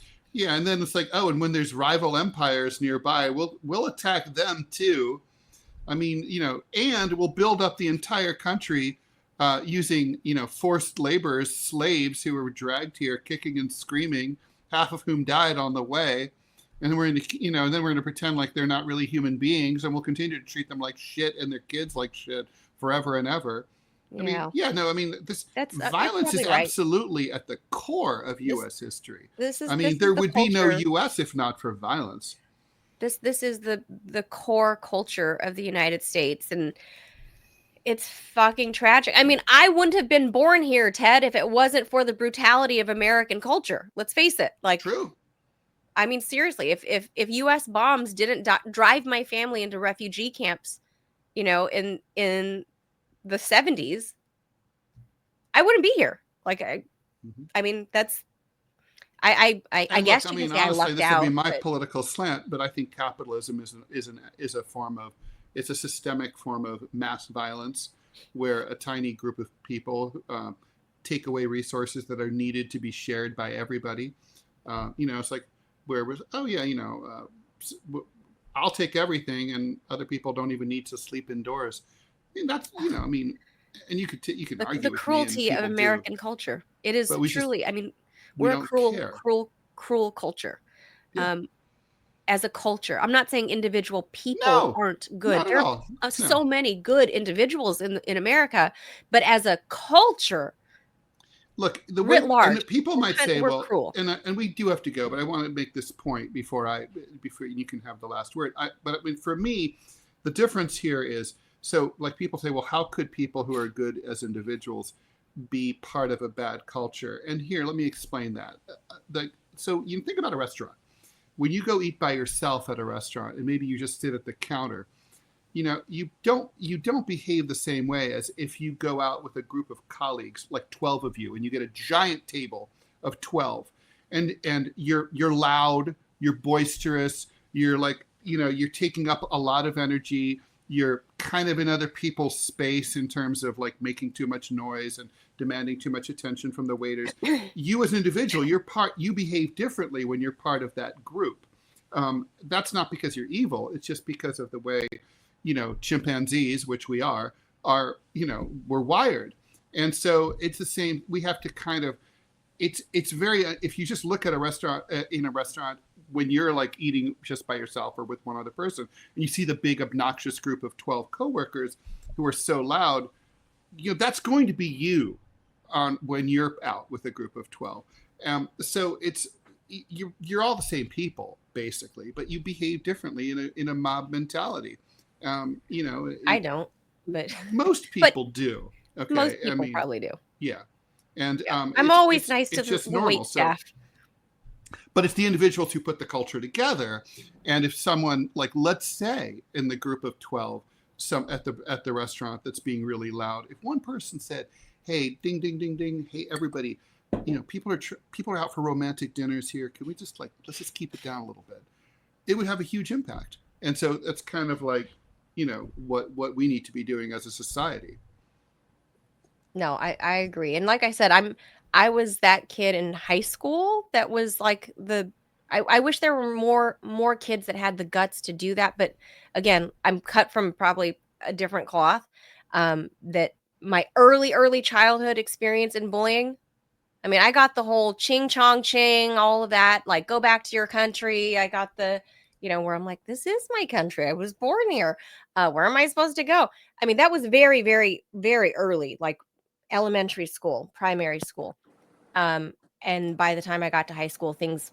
and then it's like, oh, and when there's rival empires nearby, we'll attack them too. I mean, you know, and we'll build up the entire country using, you know, forced laborers, slaves who were dragged here, kicking and screaming, half of whom died on the way. And then we're going to, you know, and then we're going to pretend like they're not really human beings, and we'll continue to treat them like shit and their kids like shit forever and ever. I mean, this violence is right. absolutely at the core of U.S. history. I mean, there would be no U.S. if not for violence. This is the core culture of the United States, and it's fucking tragic. I mean, I wouldn't have been born here, Ted, if it wasn't for the brutality of American culture. Let's face it. Like, true. I mean, seriously, if U.S. bombs didn't drive my family into refugee camps, you know, in the 70s, I wouldn't be here. Like, I mean, that's, I guess you can say I lucked this out. Would be my political slant, but I think capitalism is a form of, it's a systemic form of mass violence, where a tiny group of people take away resources that are needed to be shared by everybody. You know, it's like where it was, oh yeah, you know, I'll take everything, and other people don't even need to sleep indoors. I mean, that's, you know, I mean, and you could argue the with cruelty me, and of people American do. culture. It is But we truly. just- I mean, we we're a don't cruel culture. Yeah. As a culture, I'm not saying individual people No, aren't good. not at There all. are No. so many good individuals in America, but as a culture, Look, the writ way, large, and people might say, we're well, cruel. and we do have to go, but I want to make this point before you can have the last word. But I mean, for me, the difference here is, so like people say, well, how could people who are good as individuals be part of a bad culture? And here, let me explain that. So you think about a restaurant. When you go eat by yourself at a restaurant, and maybe you just sit at the counter, you know, you don't behave the same way as if you go out with a group of colleagues, like 12 of you, and you get a giant table of 12, and you're loud, you're boisterous, you're like, you know, you're taking up a lot of energy, you're kind of in other people's space in terms of like making too much noise and demanding too much attention from the waiters. You as an individual, you behave differently when you're part of that group. That's not because you're evil. It's just because of the way, you know, chimpanzees, which we are, you know, we're wired. And so it's the same. We have to kind of, it's very, if you just look at a restaurant, in a restaurant, when you're like eating just by yourself or with one other person, and you see the big obnoxious group of 12 coworkers who are so loud, you know, that's going to be you when you're out with a group of 12. So it's, you're all the same people basically, but you behave differently in a mob mentality. You know, I don't, but most people do. Okay, most people probably do. Yeah, And I'm always nice to it's just the normal. wait staff. But it's the individuals who put the culture together. And if someone, like, let's say in the group of 12, some at the restaurant that's being really loud, if one person said, hey, ding, ding, ding, ding, hey, everybody, people are out for romantic dinners here. Can we just let's just keep it down a little bit? It would have a huge impact. And so that's kind of like, what we need to be doing as a society. No, I agree. And like I said, I was that kid in high school that was like I wish there were more kids that had the guts to do that. But again, I'm cut from probably a different cloth. That my early childhood experience in bullying. I mean, I got the whole ching chong ching, all of that, like go back to your country. I got the, where I'm like, this is my country. I was born here. Where am I supposed to go? I mean, that was very, very, very early, like elementary school, primary school. And by the time I got to high school, things,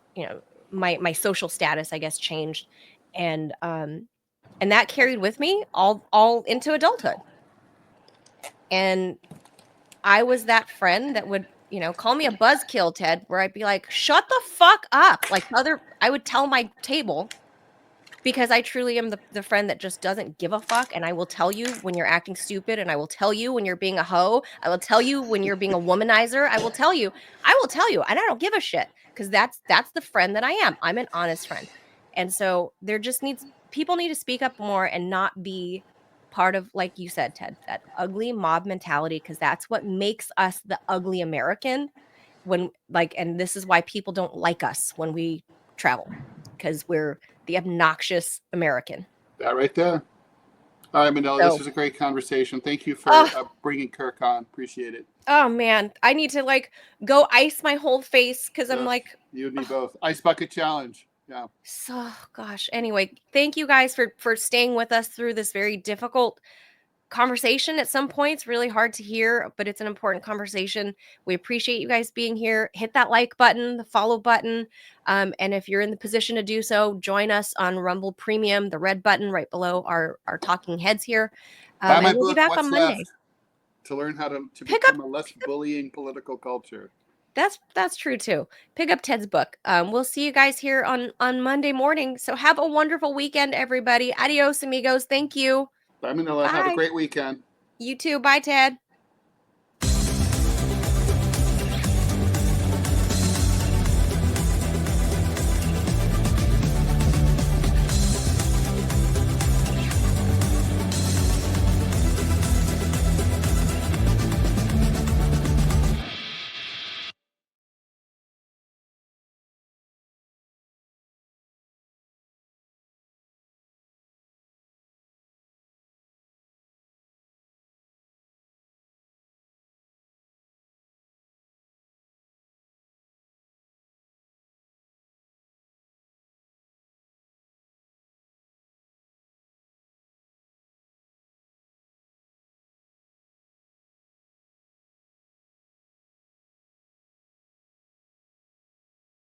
my social status, I guess, changed. And that carried with me all into adulthood. And I was that friend that would, call me a buzzkill, Ted, where I'd be like, shut the fuck up. Like I would tell my table, because I truly am the friend that just doesn't give a fuck. And I will tell you when you're acting stupid. And I will tell you when you're being a hoe. I will tell you when you're being a womanizer. I will tell you. And I don't give a shit, because that's the friend that I am. I'm an honest friend. And so people need to speak up more and not be part of, like you said, Ted, that ugly mob mentality, because that's what makes us the ugly American. And this is why people don't like us when we travel, because we're the obnoxious American. That right there. All right, Manila, this was a great conversation. Thank you for bringing Kirk on. Appreciate it. Oh, man. I need to go ice my whole face, because I'm like... You and me both. Ice bucket challenge. Yeah. So, gosh. Anyway, thank you guys for staying with us through this very difficult conversation. At some points, really hard to hear, but it's an important conversation. We appreciate you guys being here. Hit that like button, the follow button, and if you're in the position to do so, join us on Rumble Premium, the red button right below our talking heads here. Buy my and we'll book, be back What's on Monday Left? To learn how to become a less bullying political culture. That's true too. Pick up Ted's book. We'll see you guys here on Monday morning. So have a wonderful weekend, everybody. Adios, amigos. Thank you. Bye, Manila. Bye. Have a great weekend. You too. Bye, Ted.